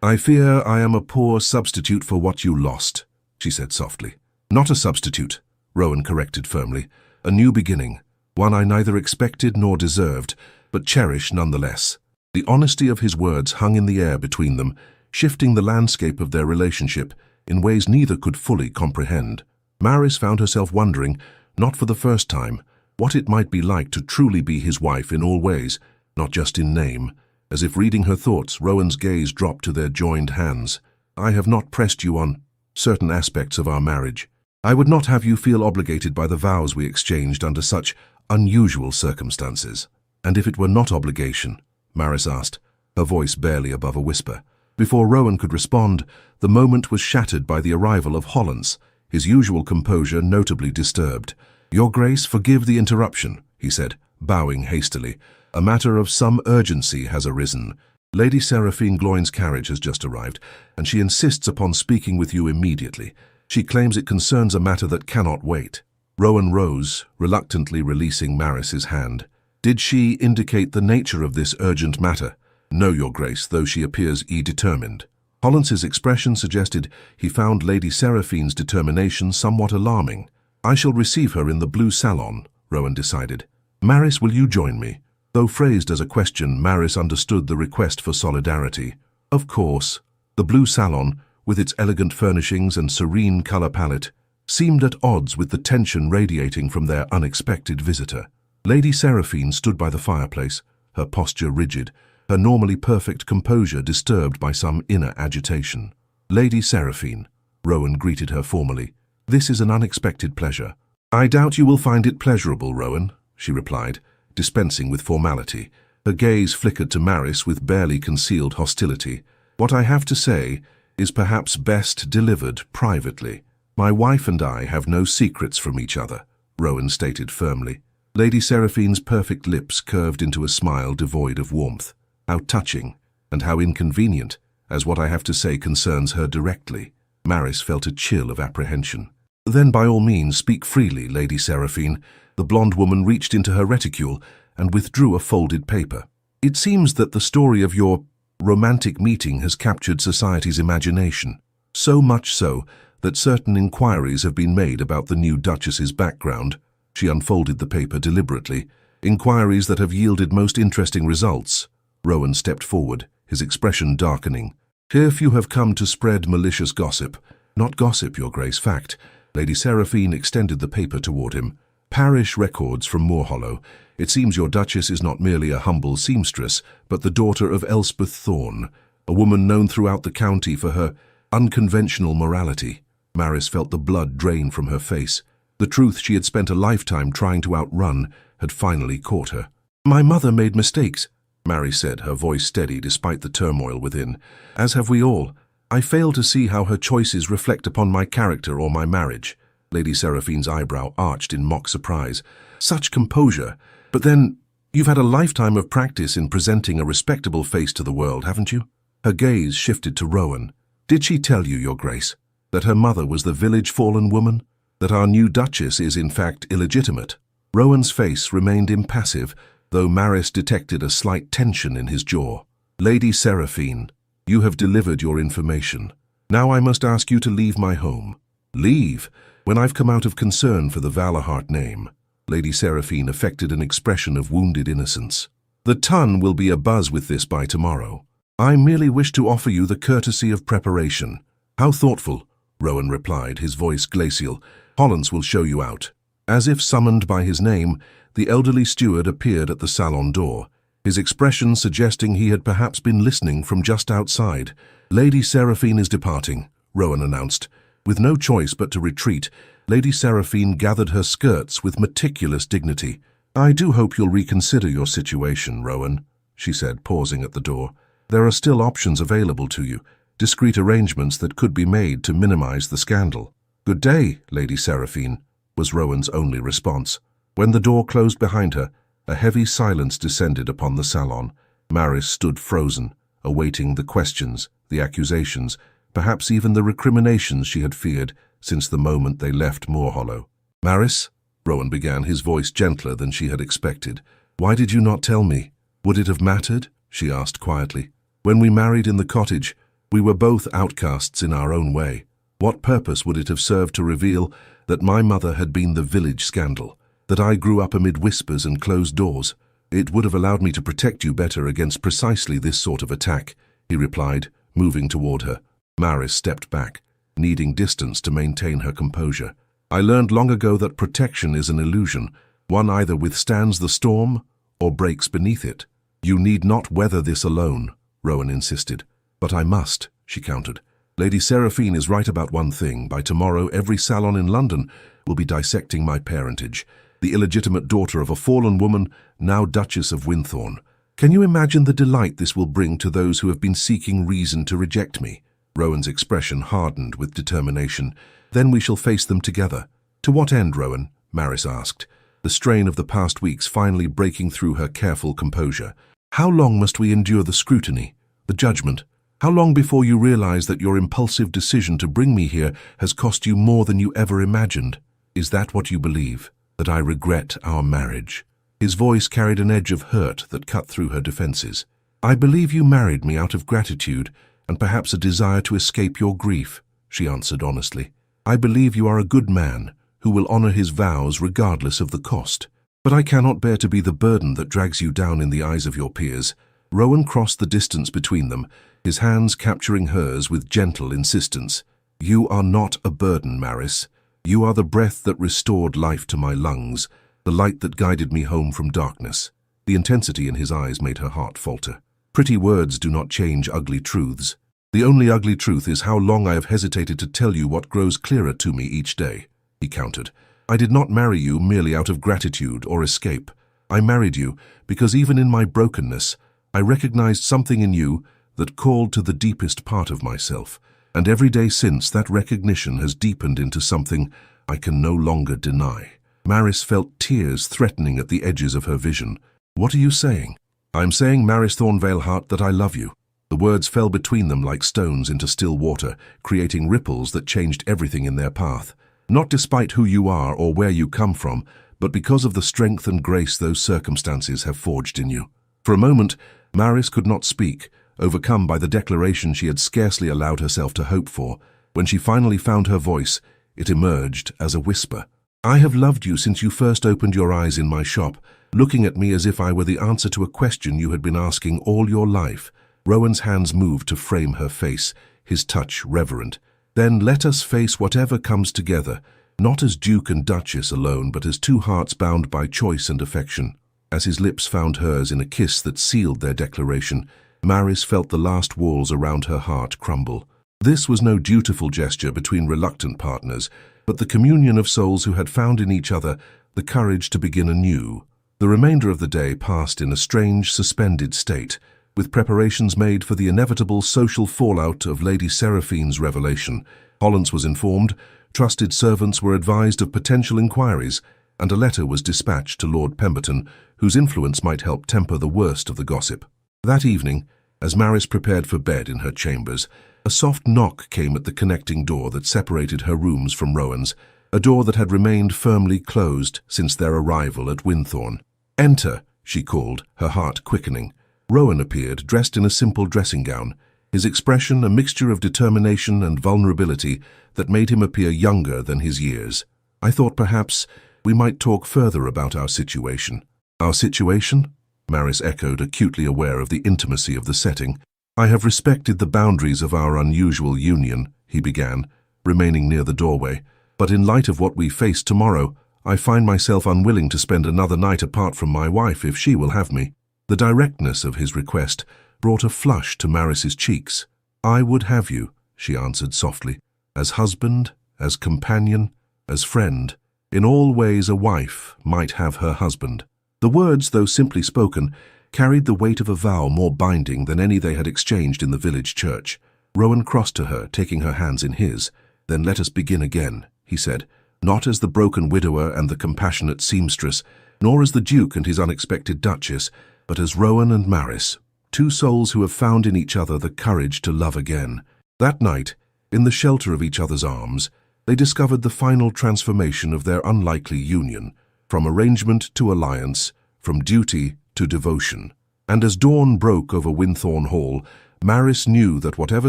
"I fear I am a poor substitute for what you lost," she said softly. "Not a substitute," Rowan corrected firmly. "A new beginning, one I neither expected nor deserved, but cherish nonetheless." The honesty of his words hung in the air between them, shifting the landscape of their relationship in ways neither could fully comprehend. Maris found herself wondering, not for the first time, what it might be like to truly be his wife in all ways, not just in name. As if reading her thoughts, Rowan's gaze dropped to their joined hands. "I have not pressed you on certain aspects of our marriage. I would not have you feel obligated by the vows we exchanged under such unusual circumstances." "And if it were not obligation?" Maris asked, her voice barely above a whisper. Before Rowan could respond, the moment was shattered by the arrival of Hollins, his usual composure notably disturbed. "Your Grace, forgive the interruption," he said, bowing hastily. "A matter of some urgency has arisen. Lady Seraphine Gloyn's carriage has just arrived, and she insists upon speaking with you immediately. She claims it concerns a matter that cannot wait." Rowan rose, reluctantly releasing Maris's hand. "Did she indicate the nature of this urgent matter?" "No, Your Grace, though she appears determined." Hollins's expression suggested he found Lady Seraphine's determination somewhat alarming. "I shall receive her in the blue salon," Rowan decided. "Maris, will you join me?" Though phrased as a question, Maris understood the request for solidarity. "Of course." The blue salon, with its elegant furnishings and serene color palette, seemed at odds with the tension radiating from their unexpected visitor. Lady Seraphine stood by the fireplace, her posture rigid, her normally perfect composure disturbed by some inner agitation. "Lady Seraphine," Rowan greeted her formally, "this is an unexpected pleasure." "I doubt you will find it pleasurable, Rowan," she replied, dispensing with formality. Her gaze flickered to Maris with barely concealed hostility. "What I have to say is perhaps best delivered privately. My wife and I have no secrets from each other," Rowan stated firmly. Lady Seraphine's perfect lips curved into a smile devoid of warmth. "How touching, and how inconvenient, as what I have to say concerns her directly." Maris felt a chill of apprehension. "Then by all means speak freely, Lady Seraphine." The blonde woman reached into her reticule and withdrew a folded paper. "It seems that the story of your romantic meeting has captured society's imagination. So much so that certain inquiries have been made about the new Duchess's background." She unfolded the paper deliberately. "Inquiries that have yielded most interesting results." Rowan stepped forward, his expression darkening. "If you have come to spread malicious gossip—" "Not gossip, Your Grace, fact." Lady Seraphine extended the paper toward him. "Parish records from Moorhollow. It seems your Duchess is not merely a humble seamstress, but the daughter of Elspeth Thorne, a woman known throughout the county for her unconventional morality." Maris felt the blood drain from her face. The truth she had spent a lifetime trying to outrun had finally caught her. "My mother made mistakes," Mary said, her voice steady despite the turmoil within. "As have we all. I fail to see how her choices reflect upon my character or my marriage." Lady Seraphine's eyebrow arched in mock surprise. "Such composure! But then, you've had a lifetime of practice in presenting a respectable face to the world, haven't you?" Her gaze shifted to Rowan. "Did she tell you, Your Grace, that her mother was the village fallen woman? That our new Duchess is in fact illegitimate?" Rowan's face remained impassive, though Maris detected a slight tension in his jaw. "Lady Seraphine, you have delivered your information. Now I must ask you to leave my home." "Leave? When I've come out of concern for the Valorhart name." Lady Seraphine affected an expression of wounded innocence. "The ton will be abuzz with this by tomorrow. I merely wish to offer you the courtesy of preparation." "How thoughtful," Rowan replied, his voice glacial. "Hollins will show you out." As if summoned by his name, the elderly steward appeared at the salon door, his expression suggesting he had perhaps been listening from just outside. "Lady Seraphine is departing," Rowan announced. With no choice but to retreat, Lady Seraphine gathered her skirts with meticulous dignity. "I do hope you'll reconsider your situation, Rowan," she said, pausing at the door. "There are still options available to you, discreet arrangements that could be made to minimize the scandal." "Good day, Lady Seraphine," was Rowan's only response. When the door closed behind her, a heavy silence descended upon the salon. Maris stood frozen, awaiting the questions, the accusations, perhaps even the recriminations she had feared since the moment they left Moorhollow. "Maris," Rowan began, his voice gentler than she had expected. "Why did you not tell me?" "Would it have mattered?" she asked quietly. "When we married in the cottage, we were both outcasts in our own way. What purpose would it have served to reveal that my mother had been the village scandal, that I grew up amid whispers and closed doors? It would have allowed me to protect you better against precisely this sort of attack," he replied, moving toward her. Maris stepped back, needing distance to maintain her composure. "I learned long ago that protection is an illusion. One either withstands the storm or breaks beneath it." "You need not weather this alone," Rowan insisted. "But I must," she countered. "Lady Seraphine is right about one thing. By tomorrow, every salon in London will be dissecting my parentage. The illegitimate daughter of a fallen woman, now Duchess of Winthorne. Can you imagine the delight this will bring to those who have been seeking reason to reject me?" Rowan's expression hardened with determination. "Then we shall face them together." "To what end, Rowan?" Maris asked, the strain of the past weeks finally breaking through her careful composure. "How long must we endure the scrutiny, the judgment? How long before you realize that your impulsive decision to bring me here has cost you more than you ever imagined? Is that what you believe? That I regret our marriage?" His voice carried an edge of hurt that cut through her defenses. "I believe you married me out of gratitude and perhaps a desire to escape your grief," she answered honestly. "I believe you are a good man who will honor his vows regardless of the cost. But I cannot bear to be the burden that drags you down in the eyes of your peers." Rowan crossed the distance between them, his hands capturing hers with gentle insistence. "You are not a burden, Maris. You are the breath that restored life to my lungs, the light that guided me home from darkness." The intensity in his eyes made her heart falter. Pretty words do not change ugly truths. The only ugly truth is how long I have hesitated to tell you what grows clearer to me each day, he countered. I did not marry you merely out of gratitude or escape. I married you because even in my brokenness, I recognized something in you that called to the deepest part of myself, and every day since that recognition has deepened into something I can no longer deny. Maris felt tears threatening at the edges of her vision. What are you saying? I'm saying, Maris Thornvale-Hart, that I love you. The words fell between them like stones into still water, creating ripples that changed everything in their path. Not despite who you are or where you come from, but because of the strength and grace those circumstances have forged in you. For a moment, Maris could not speak, overcome by the declaration she had scarcely allowed herself to hope for. When she finally found her voice, it emerged as a whisper. I have loved you since you first opened your eyes in my shop, looking at me as if I were the answer to a question you had been asking all your life. Rowan's hands moved to frame her face, his touch reverent. Then let us face whatever comes together, not as Duke and Duchess alone, but as two hearts bound by choice and affection. As his lips found hers in a kiss that sealed their declaration, Maris felt the last walls around her heart crumble. This was no dutiful gesture between reluctant partners, but the communion of souls who had found in each other the courage to begin anew. The remainder of the day passed in a strange, suspended state, with preparations made for the inevitable social fallout of Lady Seraphine's revelation. Hollins was informed, trusted servants were advised of potential inquiries, and a letter was dispatched to Lord Pemberton, whose influence might help temper the worst of the gossip. That evening, as Maris prepared for bed in her chambers, a soft knock came at the connecting door that separated her rooms from Rowan's, a door that had remained firmly closed since their arrival at Winthorne. Enter, she called, her heart quickening. Rowan appeared, dressed in a simple dressing gown, his expression a mixture of determination and vulnerability that made him appear younger than his years. I thought perhaps we might talk further about our situation. Our situation? Maris echoed, acutely aware of the intimacy of the setting. I have respected the boundaries of our unusual union, he began, remaining near the doorway, but in light of what we face tomorrow, I find myself unwilling to spend another night apart from my wife if she will have me. The directness of his request brought a flush to Maris's cheeks. I would have you, she answered softly, as husband, as companion, as friend. In all ways a wife might have her husband. The words, though simply spoken, carried the weight of a vow more binding than any they had exchanged in the village church. Rowan crossed to her, taking her hands in his. Then let us begin again, he said, not as the broken widower and the compassionate seamstress, nor as the Duke and his unexpected Duchess, but as Rowan and Maris, two souls who have found in each other the courage to love again. That night, in the shelter of each other's arms, they discovered the final transformation of their unlikely union, from arrangement to alliance, from duty to devotion. And as dawn broke over Winthorne Hall, Maris knew that whatever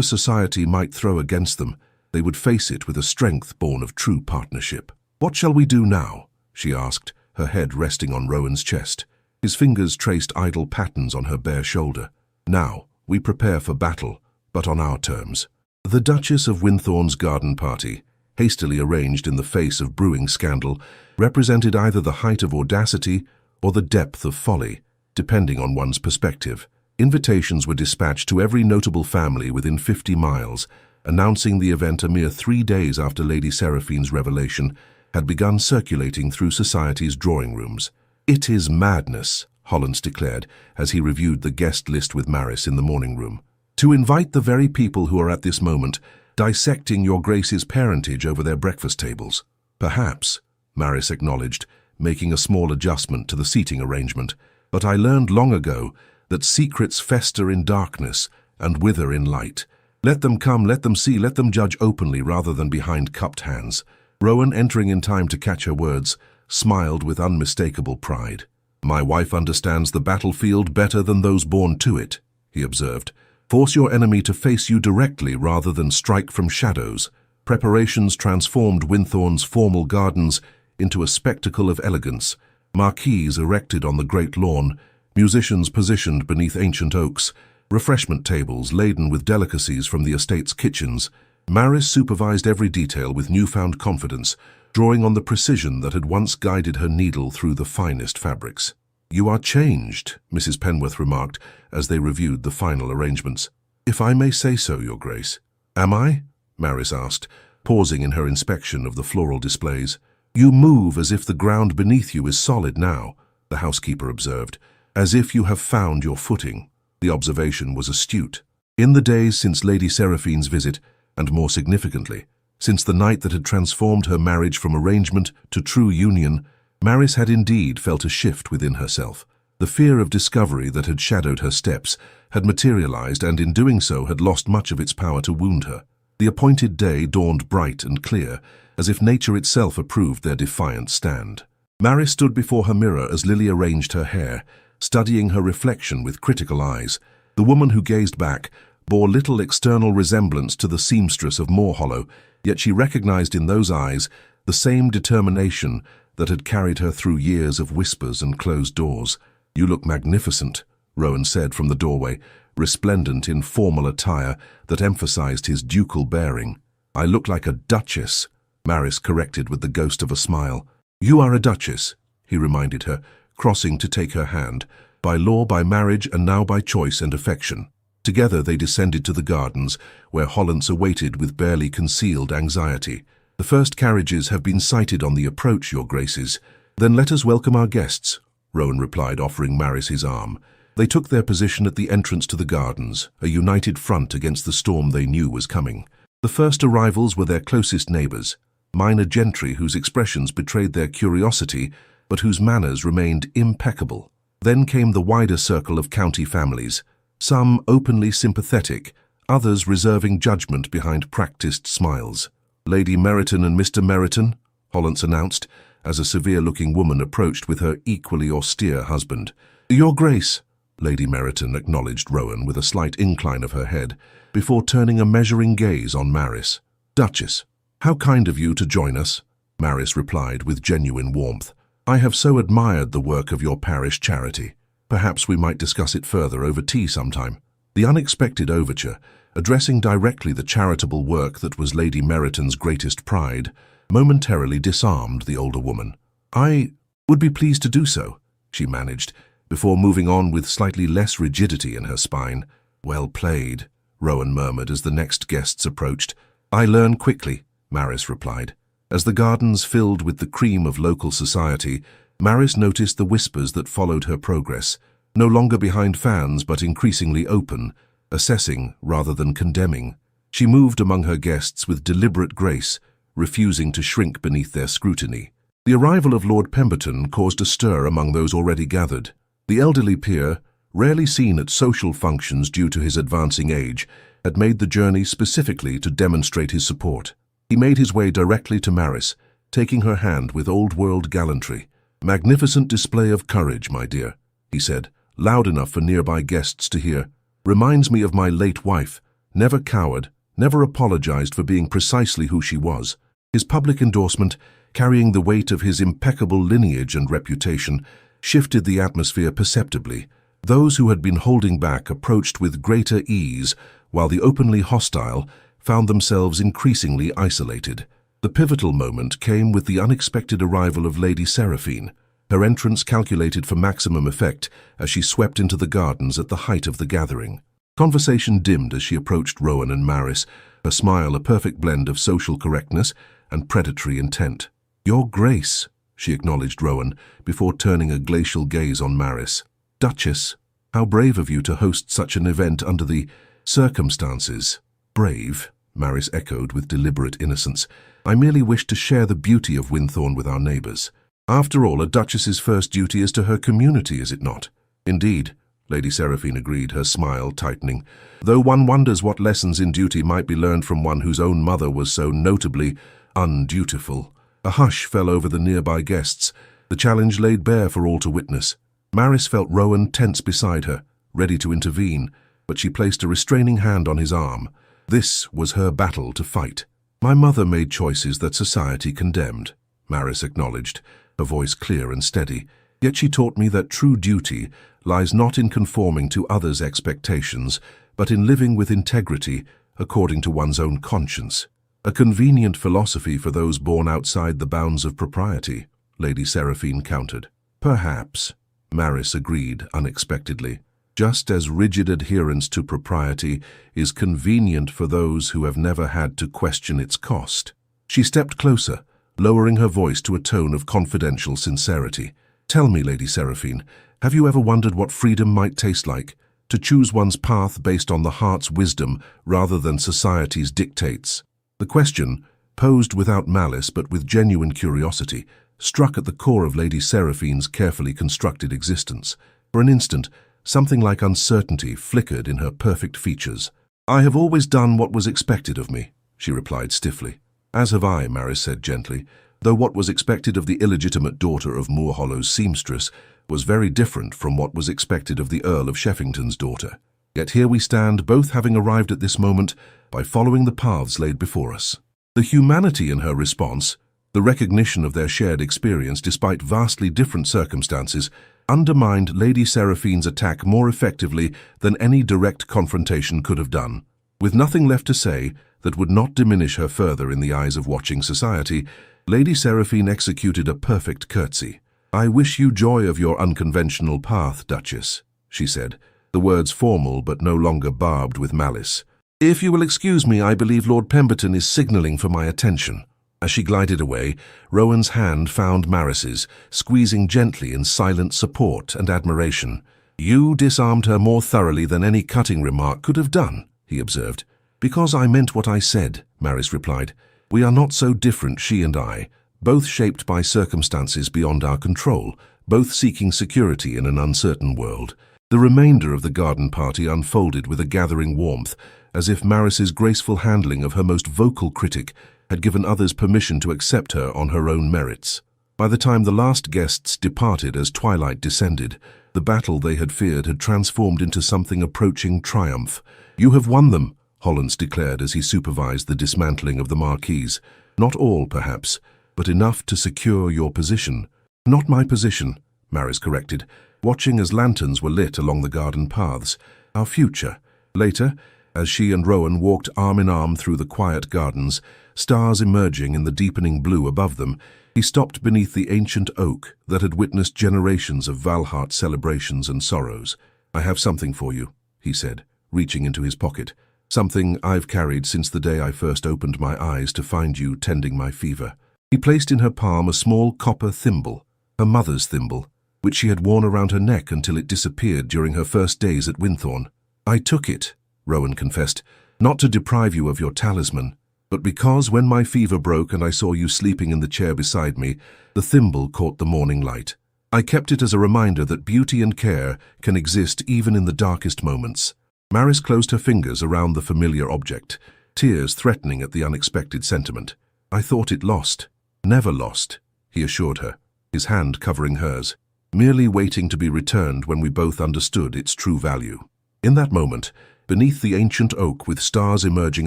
society might throw against them, they would face it with a strength born of true partnership. What shall we do now? She asked, her head resting on Rowan's chest. His fingers traced idle patterns on her bare shoulder. Now, we prepare for battle, but on our terms. The Duchess of Winthorne's garden party, hastily arranged in the face of brewing scandal, represented either the height of audacity or the depth of folly, depending on one's perspective. Invitations were dispatched to every notable family within 50 miles, announcing the event a mere 3 days after Lady Seraphine's revelation had begun circulating through society's drawing rooms. It is madness, Hollins declared as he reviewed the guest list with Maris in the morning room. To invite the very people who are at this moment dissecting your Grace's parentage over their breakfast tables. Perhaps, Maris acknowledged, making a small adjustment to the seating arrangement, but I learned long ago that secrets fester in darkness and wither in light. Let them come, let them see, let them judge openly rather than behind cupped hands. Rowan, entering in time to catch her words, smiled with unmistakable pride. My wife understands the battlefield better than those born to it, he observed. Force your enemy to face you directly rather than strike from shadows. Preparations transformed Winthorne's formal gardens into a spectacle of elegance. Marquees erected on the great lawn, musicians positioned beneath ancient oaks, refreshment tables laden with delicacies from the estate's kitchens. Maris supervised every detail with newfound confidence, drawing on the precision that had once guided her needle through the finest fabrics. "You are changed," Mrs. Penworth remarked as they reviewed the final arrangements. "If I may say so, Your Grace." "Am I?" Maris asked, pausing in her inspection of the floral displays. "You move as if the ground beneath you is solid now," the housekeeper observed, "as if you have found your footing." The observation was astute. In the days since Lady Seraphine's visit, and more significantly, since the night that had transformed her marriage from arrangement to true union, Maris had indeed felt a shift within herself. The fear of discovery that had shadowed her steps had materialized and in doing so had lost much of its power to wound her. The appointed day dawned bright and clear, as if nature itself approved their defiant stand. Maris stood before her mirror as Lily arranged her hair, studying her reflection with critical eyes. The woman who gazed back bore little external resemblance to the seamstress of Moorhollow, yet she recognized in those eyes the same determination that had carried her through years of whispers and closed doors. "You look magnificent," Rowan said from the doorway, resplendent in formal attire that emphasized his ducal bearing. "I look like a duchess," Maris corrected with the ghost of a smile. "You are a duchess," he reminded her, crossing to take her hand, "by law, by marriage, and now by choice and affection." Together they descended to the gardens, where Hollins awaited with barely concealed anxiety. "The first carriages have been sighted on the approach, Your Graces." "Then let us welcome our guests," Rowan replied, offering Maris his arm. They took their position at the entrance to the gardens, a united front against the storm they knew was coming. The first arrivals were their closest neighbours, minor gentry whose expressions betrayed their curiosity, but whose manners remained impeccable. Then came the wider circle of county families, some openly sympathetic, others reserving judgment behind practiced smiles. "Lady Meryton and Mr. Meryton," Hollins announced, as a severe-looking woman approached with her equally austere husband. "Your Grace," Lady Meryton acknowledged Rowan with a slight incline of her head, before turning a measuring gaze on Maris. "Duchess, how kind of you to join us," Maris replied with genuine warmth. "I have so admired the work of your parish charity. Perhaps we might discuss it further over tea sometime." The unexpected overture, addressing directly the charitable work that was Lady Meryton's greatest pride, momentarily disarmed the older woman. "I would be pleased to do so," she managed, before moving on with slightly less rigidity in her spine. "Well played," Rowan murmured as the next guests approached. "I learn quickly," Maris replied. As the gardens filled with the cream of local society, Maris noticed the whispers that followed her progress, no longer behind fans but increasingly open, assessing rather than condemning. She moved among her guests with deliberate grace, refusing to shrink beneath their scrutiny. The arrival of Lord Pemberton caused a stir among those already gathered. The elderly peer, rarely seen at social functions due to his advancing age, had made the journey specifically to demonstrate his support. He made his way directly to Maris, taking her hand with old-world gallantry. "Magnificent display of courage, my dear," he said, loud enough for nearby guests to hear. "Reminds me of my late wife. Never cowered, never apologized for being precisely who she was." His public endorsement, carrying the weight of his impeccable lineage and reputation, shifted the atmosphere perceptibly. Those who had been holding back approached with greater ease, while the openly hostile found themselves increasingly isolated. The pivotal moment came with the unexpected arrival of Lady Seraphine, her entrance calculated for maximum effect as she swept into the gardens at the height of the gathering. Conversation dimmed as she approached Rowan and Maris, her smile a perfect blend of social correctness and predatory intent. "Your Grace," she acknowledged Rowan, before turning a glacial gaze on Maris. "Duchess, how brave of you to host such an event under the circumstances." "Brave," Maris echoed with deliberate innocence. "I merely wish to share the beauty of Winthorne with our neighbours. After all, a duchess's first duty is to her community, is it not?" "Indeed," Lady Seraphine agreed, her smile tightening, "though one wonders what lessons in duty might be learned from one whose own mother was so notably undutiful." A hush fell over the nearby guests, the challenge laid bare for all to witness. Maris felt Rowan tense beside her, ready to intervene, but she placed a restraining hand on his arm. This was her battle to fight. "My mother made choices that society condemned," Maris acknowledged, her voice clear and steady. "Yet she taught me that true duty lies not in conforming to others' expectations, but in living with integrity according to one's own conscience. A convenient philosophy for those born outside the bounds of propriety," Lady Seraphine countered. "Perhaps," Maris agreed unexpectedly. Just as rigid adherence to propriety is convenient for those who have never had to question its cost. She stepped closer, lowering her voice to a tone of confidential sincerity. Tell me, Lady Seraphine, have you ever wondered what freedom might taste like? To choose one's path based on the heart's wisdom rather than society's dictates. The question, posed without malice but with genuine curiosity, struck at the core of Lady Seraphine's carefully constructed existence. For an instant, something like uncertainty flickered in her perfect features. I have always done what was expected of me, she replied stiffly. As have I, Maris said gently, though what was expected of the illegitimate daughter of Moor Hollow's seamstress was very different from what was expected of the Earl of Sheffington's daughter. Yet here we stand, both having arrived at this moment by following the paths laid before us. The humanity in her response, the recognition of their shared experience despite vastly different circumstances, undermined Lady Seraphine's attack more effectively than any direct confrontation could have done. With nothing left to say that would not diminish her further in the eyes of watching society, Lady Seraphine executed a perfect curtsy. I wish you joy of your unconventional path, Duchess, she said, the words formal but no longer barbed with malice. If you will excuse me, I believe Lord Pemberton is signalling for my attention. As she glided away, Rowan's hand found Maris's, squeezing gently in silent support and admiration. You disarmed her more thoroughly than any cutting remark could have done, he observed. Because I meant what I said, Maris replied. We are not so different, she and I, both shaped by circumstances beyond our control, both seeking security in an uncertain world. The remainder of the garden party unfolded with a gathering warmth, as if Maris's graceful handling of her most vocal critic had given others permission to accept her on her own merits. By the time the last guests departed as twilight descended, the battle they had feared had transformed into something approaching triumph. You have won them, Hollands declared as he supervised the dismantling of the marquees. Not all, perhaps, but enough to secure your position. Not my position, Maris corrected, watching as lanterns were lit along the garden paths. Our future. Later, as she and Rowan walked arm in arm through the quiet gardens, stars emerging in the deepening blue above them, he stopped beneath the ancient oak that had witnessed generations of Valhart celebrations and sorrows. I have something for you, he said, reaching into his pocket. Something I've carried since the day I first opened my eyes to find you tending my fever. He placed in her palm a small copper thimble, her mother's thimble, which she had worn around her neck until it disappeared during her first days at Winthorne. I took it, Rowan confessed, not to deprive you of your talisman, but because when my fever broke and I saw you sleeping in the chair beside me, the thimble caught the morning light. I kept it as a reminder that beauty and care can exist even in the darkest moments. Maris closed her fingers around the familiar object, tears threatening at the unexpected sentiment. I thought it lost. Never lost, he assured her, his hand covering hers, merely waiting to be returned when we both understood its true value. In that moment, beneath the ancient oak with stars emerging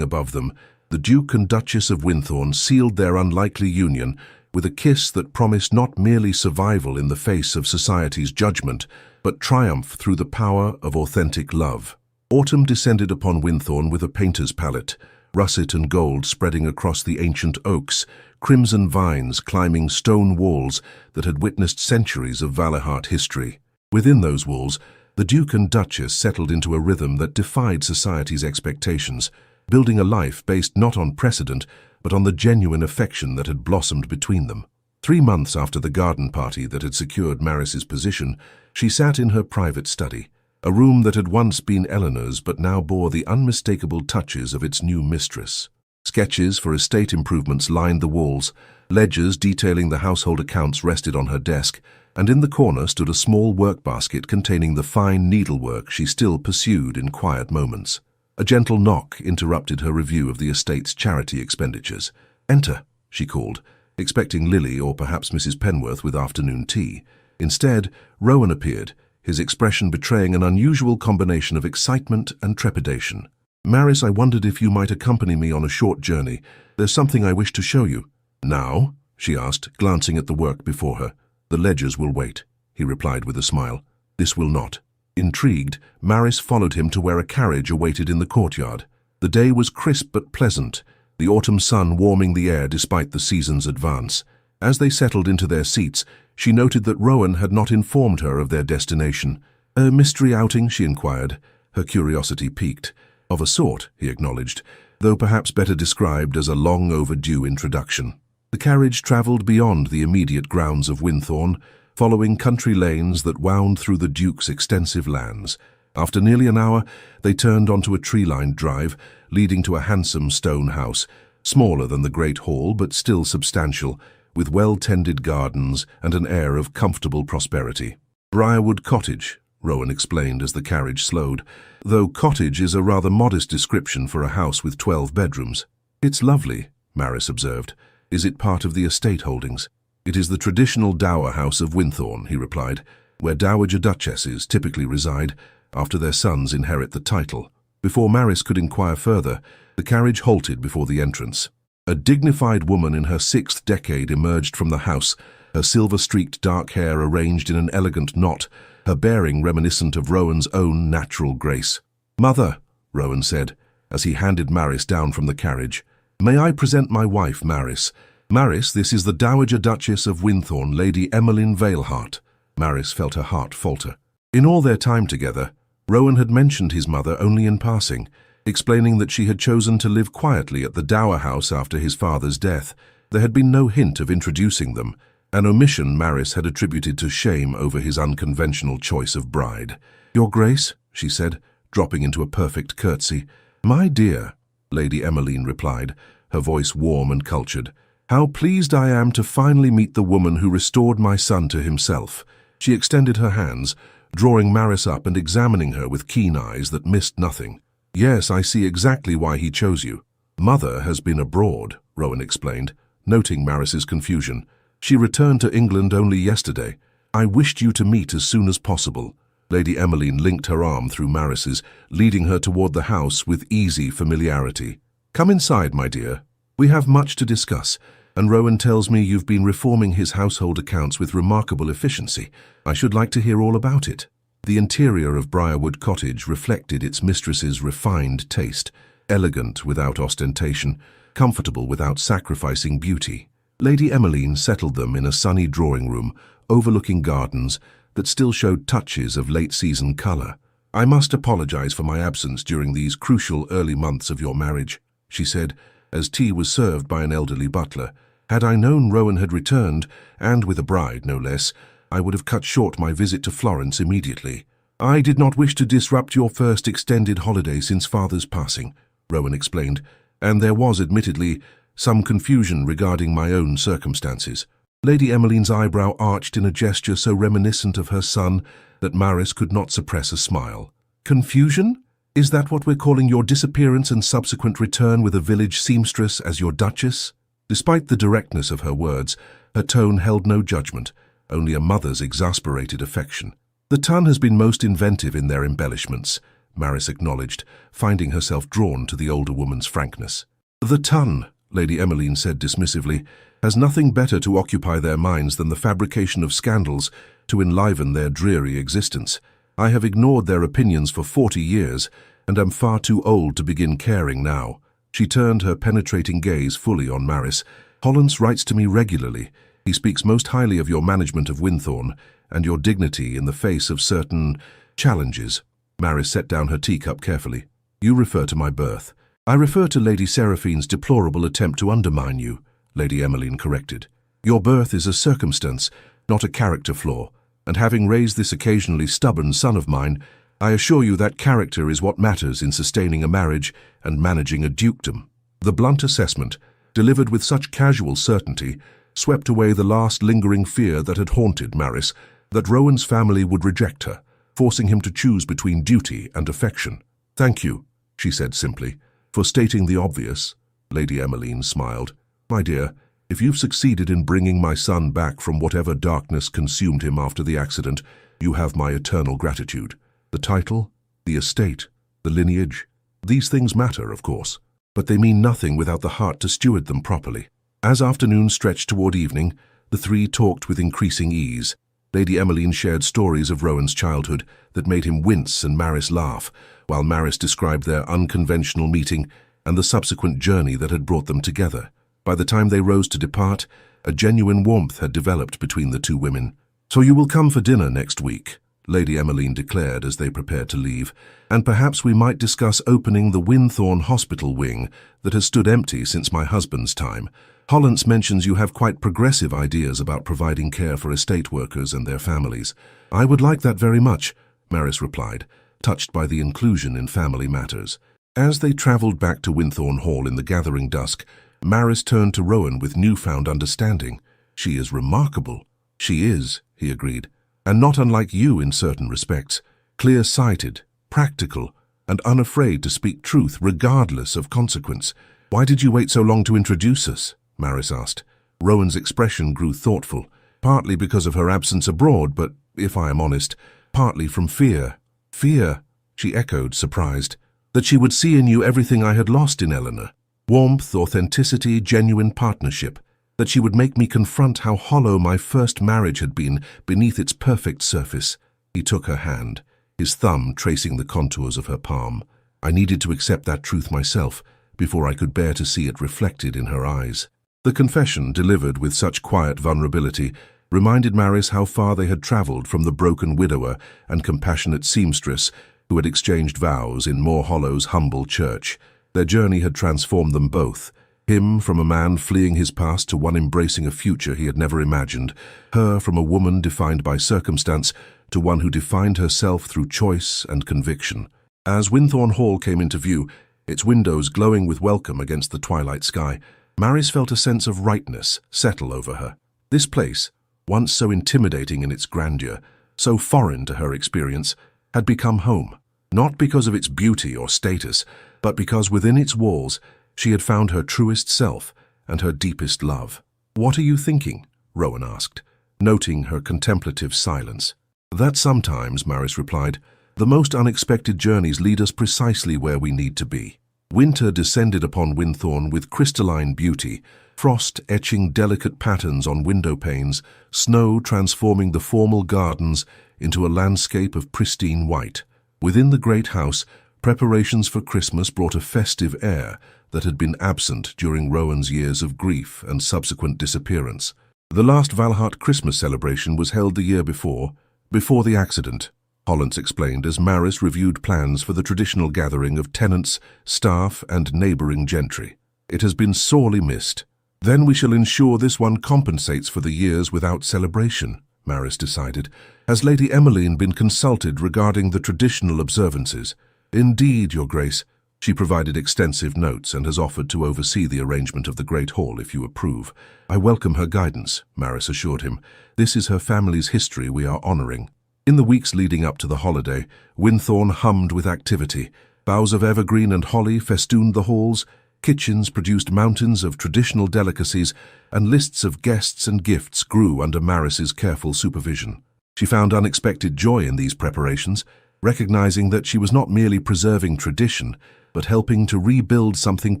above them, the Duke and Duchess of Winthorne sealed their unlikely union with a kiss that promised not merely survival in the face of society's judgment, but triumph through the power of authentic love. Autumn descended upon Winthorne with a painter's palette, russet and gold spreading across the ancient oaks, crimson vines climbing stone walls that had witnessed centuries of Valahart history. Within those walls, the Duke and Duchess settled into a rhythm that defied society's expectations, building a life based not on precedent, but on the genuine affection that had blossomed between them. 3 months after the garden party that had secured Maris's position, she sat in her private study, a room that had once been Eleanor's but now bore the unmistakable touches of its new mistress. Sketches for estate improvements lined the walls, ledgers detailing the household accounts rested on her desk, and in the corner stood a small work-basket containing the fine needlework she still pursued in quiet moments. A gentle knock interrupted her review of the estate's charity expenditures. "Enter," she called, expecting Lily or perhaps Mrs. Penworth with afternoon tea. Instead, Rowan appeared, his expression betraying an unusual combination of excitement and trepidation. "Maris, I wondered if you might accompany me on a short journey. There's something I wish to show you." "Now?" she asked, glancing at the work before her. "The ledgers will wait," he replied with a smile. "This will not." Intrigued, Maris followed him to where a carriage awaited in the courtyard. The day was crisp but pleasant, the autumn sun warming the air despite the season's advance. As they settled into their seats, she noted that Rowan had not informed her of their destination. "A mystery outing?" she inquired, her curiosity piqued. "Of a sort," he acknowledged, though perhaps better described as a long-overdue introduction. The carriage travelled beyond the immediate grounds of Winthorne, following country lanes that wound through the Duke's extensive lands. After nearly an hour, they turned onto a tree-lined drive, leading to a handsome stone house, smaller than the Great Hall but still substantial, with well-tended gardens and an air of comfortable prosperity. "Briarwood Cottage," Rowan explained as the carriage slowed, though cottage is a rather modest description for a house with 12 bedrooms. "It's lovely," Maris observed. "Is it part of the estate holdings?" "It is the traditional dower house of Winthorne," he replied, "where dowager duchesses typically reside after their sons inherit the title." Before Maris could inquire further, the carriage halted before the entrance. A dignified woman in her 6th decade emerged from the house, her silver-streaked dark hair arranged in an elegant knot, her bearing reminiscent of Rowan's own natural grace. "Mother," Rowan said, as he handed Maris down from the carriage, "may I present my wife, Maris? Maris, this is the Dowager Duchess of Winthorne, Lady Evelyn Veilhart." Maris felt her heart falter. In all their time together, Rowan had mentioned his mother only in passing, explaining that she had chosen to live quietly at the dower house after his father's death. There had been no hint of introducing them, an omission Maris had attributed to shame over his unconventional choice of bride. "Your Grace," she said, dropping into a perfect curtsy. "My dear," Lady Emmeline replied, her voice warm and cultured, "how pleased I am to finally meet the woman who restored my son to himself." She extended her hands, drawing Maris up and examining her with keen eyes that missed nothing. "Yes, I see exactly why he chose you." "Mother has been abroad," Rowan explained, noting Maris's confusion. "She returned to England only yesterday. I wished you to meet as soon as possible." Lady Emmeline linked her arm through Maris's, leading her toward the house with easy familiarity. "Come inside, my dear. We have much to discuss, and Rowan tells me you've been reforming his household accounts with remarkable efficiency. I should like to hear all about it." The interior of Briarwood Cottage reflected its mistress's refined taste, elegant without ostentation, comfortable without sacrificing beauty. Lady Emmeline settled them in a sunny drawing room, overlooking gardens that still showed touches of late-season colour. "I must apologise for my absence during these crucial early months of your marriage," she said, as tea was served by an elderly butler. "Had I known Rowan had returned, and with a bride no less, I would have cut short my visit to Florence immediately." "I did not wish to disrupt your first extended holiday since Father's passing," Rowan explained, "and there was admittedly some confusion regarding my own circumstances." Lady Emmeline's eyebrow arched in a gesture so reminiscent of her son that Maris could not suppress a smile. "Confusion? Is that what we're calling your disappearance and subsequent return with a village seamstress as your duchess?" Despite the directness of her words, her tone held no judgment, only a mother's exasperated affection. "The ton has been most inventive in their embellishments," Maris acknowledged, finding herself drawn to the older woman's frankness. "The ton," Lady Emmeline said dismissively, "has nothing better to occupy their minds than the fabrication of scandals to enliven their dreary existence. I have ignored their opinions for 40 years, and am far too old to begin caring now." She turned her penetrating gaze fully on Maris. "Hollins writes to me regularly. He speaks most highly of your management of Winthorne and your dignity in the face of certain challenges." Maris set down her teacup carefully. "You refer to my birth." "I refer to Lady Seraphine's deplorable attempt to undermine you," Lady Emmeline corrected. "Your birth is a circumstance, not a character flaw, and having raised this occasionally stubborn son of mine, I assure you that character is what matters in sustaining a marriage and managing a dukedom." The blunt assessment, delivered with such casual certainty, swept away the last lingering fear that had haunted Maris, that Rowan's family would reject her, forcing him to choose between duty and affection. "Thank you," she said simply, "for stating the obvious." Lady Emmeline smiled. "My dear, if you've succeeded in bringing my son back from whatever darkness consumed him after the accident, you have my eternal gratitude. The title, the estate, the lineage, these things matter, of course, but they mean nothing without the heart to steward them properly." As afternoon stretched toward evening, the three talked with increasing ease. Lady Emmeline shared stories of Rowan's childhood that made him wince and Maris laugh, while Maris described their unconventional meeting and the subsequent journey that had brought them together. By the time they rose to depart, A genuine warmth had developed between the two women. "So you will come for dinner next week," Lady Evelyn declared as they prepared to leave, "and perhaps we might discuss opening the Winthorne Hospital wing that has stood empty since my husband's time. Hollins mentions you have quite progressive ideas about providing care for estate workers and their families." "I would like that very much," Maris replied, touched by the inclusion in family matters. As they travelled back to Winthorne Hall in the gathering dusk, Maris turned to Rowan with newfound understanding. "She is remarkable." "She is," he agreed, "and not unlike you in certain respects. Clear-sighted, practical, and unafraid to speak truth regardless of consequence." "Why did you wait so long to introduce us?" Maris asked. Rowan's expression grew thoughtful, partly because of her absence abroad, but, if I am honest, partly from fear. "Fear?" she echoed, surprised. "That she would see in you everything I had lost in Eleanor. Warmth, authenticity, genuine partnership. That she would make me confront how hollow my first marriage had been beneath its perfect surface." He took her hand, his thumb tracing the contours of her palm. "I needed to accept that truth myself before I could bear to see it reflected in her eyes." The confession, delivered with such quiet vulnerability, reminded Maris how far they had travelled from the broken widower and compassionate seamstress who had exchanged vows in Moor Hollow's humble church. Their journey had transformed them both. Him from a man fleeing his past to one embracing a future he had never imagined. Her from a woman defined by circumstance to one who defined herself through choice and conviction. As Winthorne Hall came into view, its windows glowing with welcome against the twilight sky, Maris felt a sense of rightness settle over her. This place, once so intimidating in its grandeur, so foreign to her experience, had become home, not because of its beauty or status, but because within its walls she had found her truest self and her deepest love. "What are you thinking?" Rowan asked, noting her contemplative silence. "That sometimes," Maris replied, "the most unexpected journeys lead us precisely where we need to be." Winter descended upon Winthorne with crystalline beauty, frost etching delicate patterns on window panes, snow transforming the formal gardens into a landscape of pristine white. Within the great house, preparations for Christmas brought a festive air that had been absent during Rowan's years of grief and subsequent disappearance. The last Valhart Christmas celebration was held the year before the accident, Hollins explained as Maris reviewed plans for the traditional gathering of tenants, staff, and neighbouring gentry. "It has been sorely missed." "Then we shall ensure this one compensates for the years without celebration," Maris decided. "Has Lady Evelyn been consulted regarding the traditional observances?" "Indeed, Your Grace. She provided extensive notes and has offered to oversee the arrangement of the Great Hall if you approve." "I welcome her guidance," Maris assured him. "This is her family's history we are honouring." In the weeks leading up to the holiday, Winthorne hummed with activity. Boughs of evergreen and holly festooned the halls, kitchens produced mountains of traditional delicacies, and lists of guests and gifts grew under Maris's careful supervision. She found unexpected joy in these preparations, recognizing that she was not merely preserving tradition, but helping to rebuild something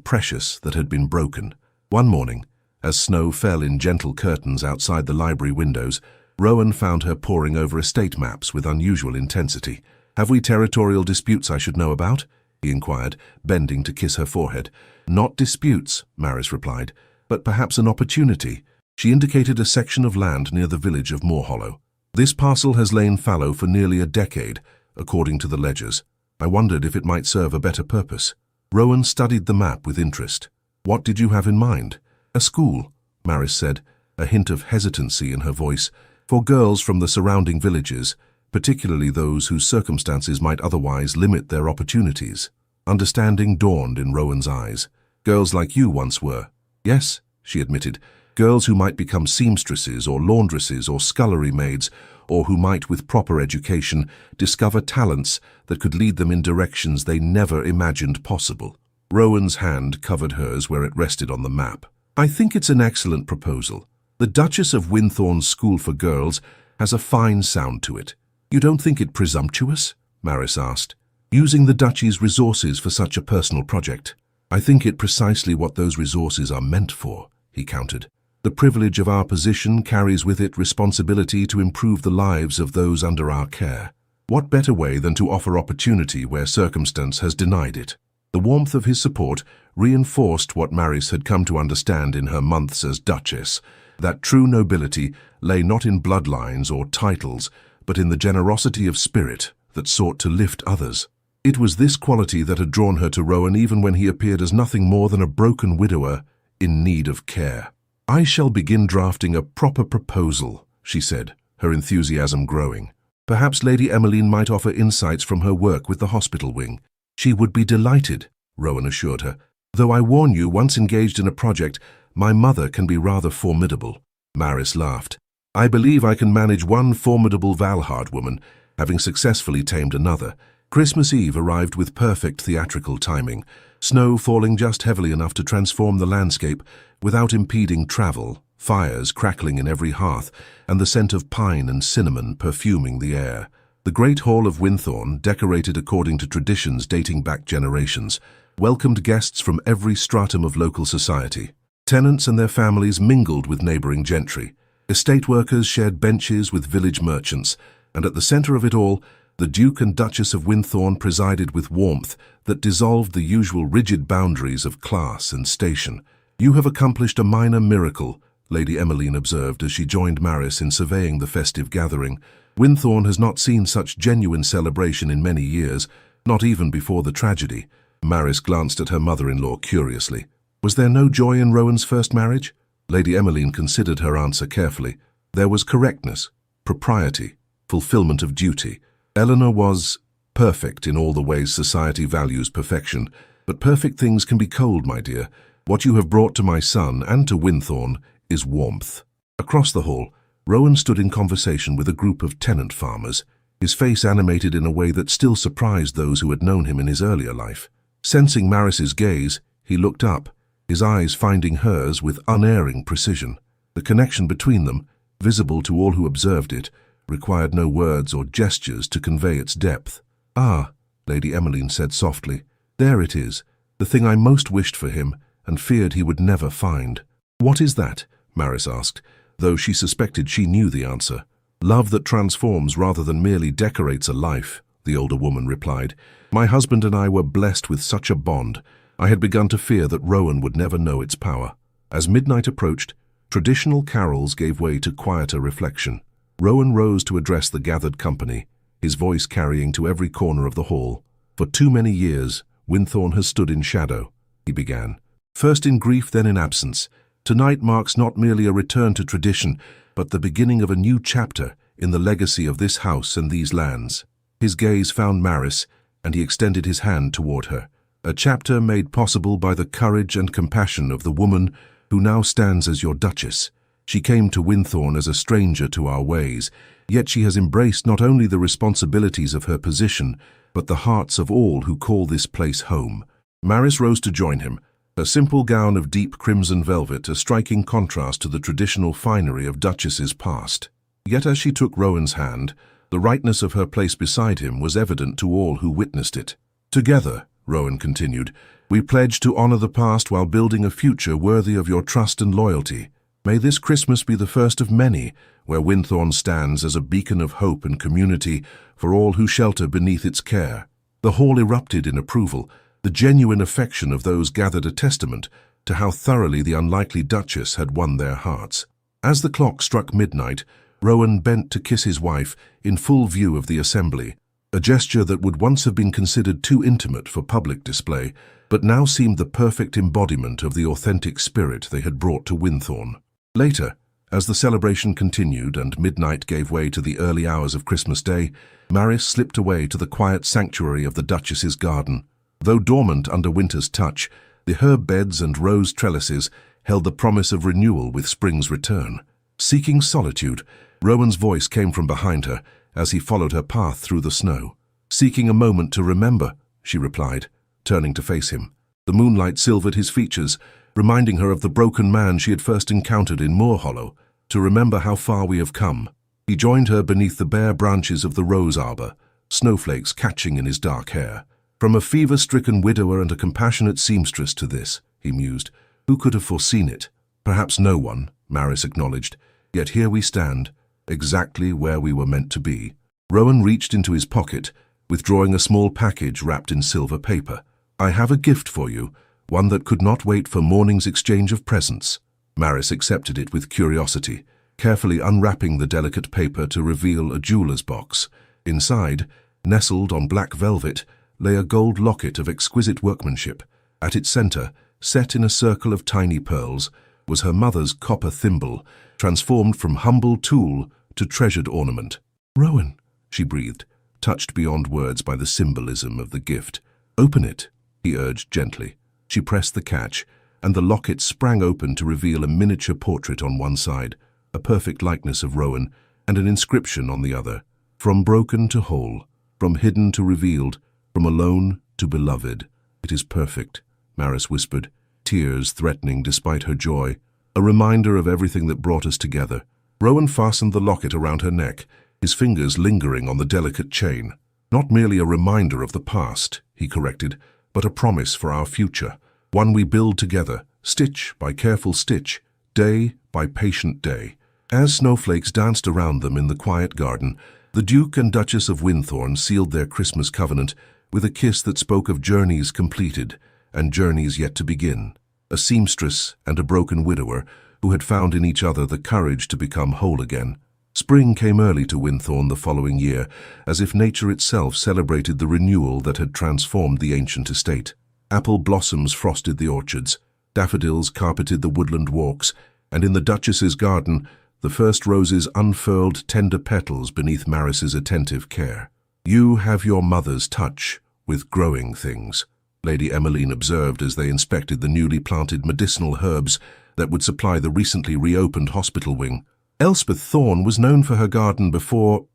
precious that had been broken. One morning, as snow fell in gentle curtains outside the library windows, Rowan found her poring over estate maps with unusual intensity. "Have we territorial disputes I should know about?" he inquired, bending to kiss her forehead. "Not disputes," Maris replied, "but perhaps an opportunity." She indicated a section of land near the village of Moor Hollow. "This parcel has lain fallow for nearly a decade, according to the ledgers. I wondered if it might serve a better purpose." Rowan studied the map with interest. "What did you have in mind?" "A school," Maris said, a hint of hesitancy in her voice, "for girls from the surrounding villages, particularly those whose circumstances might otherwise limit their opportunities." Understanding dawned in Rowan's eyes. "Girls like you once were." "Yes," she admitted, "girls who might become seamstresses or laundresses or scullery maids, or who might, with proper education, discover talents that could lead them in directions they never imagined possible." Rowan's hand covered hers where it rested on the map. "I think it's an excellent proposal. The Duchess of Winthorne's School for Girls has a fine sound to it." "You don't think it presumptuous?" Maris asked. "Using the Duchy's resources for such a personal project?" "I think it precisely what those resources are meant for," he countered. "The privilege of our position carries with it responsibility to improve the lives of those under our care. What better way than to offer opportunity where circumstance has denied it?" The warmth of his support reinforced what Maris had come to understand in her months as Duchess. that true nobility lay not in bloodlines or titles, but in the generosity of spirit that sought to lift others. It was this quality that had drawn her to Rowan even when he appeared as nothing more than a broken widower in need of care. "I shall begin drafting a proper proposal," she said, her enthusiasm growing. "Perhaps Lady Evelyn might offer insights from her work with the hospital wing." "She would be delighted," Rowan assured her. "Though I warn you, once engaged in a project, my mother can be rather formidable." Maris laughed. "I believe I can manage one formidable Valhard woman, having successfully tamed another." Christmas Eve arrived with perfect theatrical timing, snow falling just heavily enough to transform the landscape without impeding travel, fires crackling in every hearth, and the scent of pine and cinnamon perfuming the air. The great hall of Winthorne, decorated according to traditions dating back generations, welcomed guests from every stratum of local society. Tenants and their families mingled with neighboring gentry. Estate workers shared benches with village merchants, and at the center of it all, the Duke and Duchess of Winthorne presided with warmth that dissolved the usual rigid boundaries of class and station. "You have accomplished a minor miracle," Lady Evelyn observed as she joined Maris in surveying the festive gathering. "Winthorne has not seen such genuine celebration in many years, not even before the tragedy." Maris glanced at her mother-in-law curiously. Was there no joy in Rowan's first marriage? Lady Evelyn considered her answer carefully. There was correctness, propriety, fulfillment of duty. Eleanor was perfect in all the ways society values perfection, but perfect things can be cold, my dear. What you have brought to my son and to Winthorne is warmth. Across the hall, Rowan stood in conversation with a group of tenant farmers, his face animated in a way that still surprised those who had known him in his earlier life. Sensing Maris's gaze, he looked up, his eyes finding hers with unerring precision. The connection between them, visible to all who observed it, required no words or gestures to convey its depth. "Ah," Lady Evelyn said softly, "there it is, the thing I most wished for him and feared he would never find." "What is that?" Maris asked, though she suspected she knew the answer. "Love that transforms rather than merely decorates a life," the older woman replied. "My husband and I were blessed with such a bond. I had begun to fear that Rowan would never know its power." As midnight approached, traditional carols gave way to quieter reflection. Rowan rose to address the gathered company, his voice carrying to every corner of the hall. "For too many years, Winthorne has stood in shadow," he began. "First in grief, then in absence. Tonight marks not merely a return to tradition, but the beginning of a new chapter in the legacy of this house and these lands." His gaze found Maris, and he extended his hand toward her. "A chapter made possible by the courage and compassion of the woman who now stands as your Duchess. She came to Winthorne as a stranger to our ways, yet she has embraced not only the responsibilities of her position, but the hearts of all who call this place home." Maris rose to join him, her simple gown of deep crimson velvet a striking contrast to the traditional finery of duchesses past. Yet as she took Rowan's hand, the rightness of her place beside him was evident to all who witnessed it. "Together," Rowan continued, "we pledge to honor the past while building a future worthy of your trust and loyalty. May this Christmas be the first of many, where Winthorne stands as a beacon of hope and community for all who shelter beneath its care." The hall erupted in approval, the genuine affection of those gathered a testament to how thoroughly the unlikely Duchess had won their hearts. As the clock struck midnight, Rowan bent to kiss his wife in full view of the assembly, a gesture that would once have been considered too intimate for public display, but now seemed the perfect embodiment of the authentic spirit they had brought to Winthorne. Later, as the celebration continued and midnight gave way to the early hours of Christmas Day, Maris slipped away to the quiet sanctuary of the Duchess's garden. Though dormant under winter's touch, the herb beds and rose trellises held the promise of renewal with spring's return. Seeking solitude, Rowan's voice came from behind her as he followed her path through the snow. "Seeking a moment to remember," she replied, turning to face him. The moonlight silvered his features, reminding her of the broken man she had first encountered in Moor Hollow. "To remember how far we have come." He joined her beneath the bare branches of the rose arbor, snowflakes catching in his dark hair. "From a fever-stricken widower and a compassionate seamstress to this," he mused. "Who could have foreseen it?" "Perhaps no one," Maris acknowledged. "Yet here we stand, exactly where we were meant to be." Rowan reached into his pocket, withdrawing a small package wrapped in silver paper. "I have a gift for you, one that could not wait for morning's exchange of presents." Maris accepted it with curiosity, carefully unwrapping the delicate paper to reveal a jeweller's box. Inside, nestled on black velvet, lay a gold locket of exquisite workmanship. At its centre, set in a circle of tiny pearls, was her mother's copper thimble, transformed from humble tool to treasured ornament. "Rowan," she breathed, touched beyond words by the symbolism of the gift. "Open it," he urged gently. She pressed the catch, and the locket sprang open to reveal a miniature portrait on one side, a perfect likeness of Rowan, and an inscription on the other. "From broken to whole, from hidden to revealed, from alone to beloved. It is perfect," Maris whispered, tears threatening despite her joy, a reminder of everything that brought us together. Rowan fastened the locket around her neck, his fingers lingering on the delicate chain. "Not merely a reminder of the past," he corrected, "but a promise for our future, one we build together, stitch by careful stitch, day by patient day." As snowflakes danced around them in the quiet garden, the Duke and Duchess of Winthorne sealed their Christmas covenant with a kiss that spoke of journeys completed and journeys yet to begin. A seamstress and a broken widower who had found in each other the courage to become whole again. Spring came early to Winthorne the following year, as if nature itself celebrated the renewal that had transformed the ancient estate. Apple blossoms frosted the orchards, daffodils carpeted the woodland walks, and in the Duchess's garden, the first roses unfurled tender petals beneath Maris's attentive care. "You have your mother's touch with growing things," Lady Evelyn observed as they inspected the newly planted medicinal herbs that would supply the recently reopened hospital wing. Elspeth Thorne was known for her garden before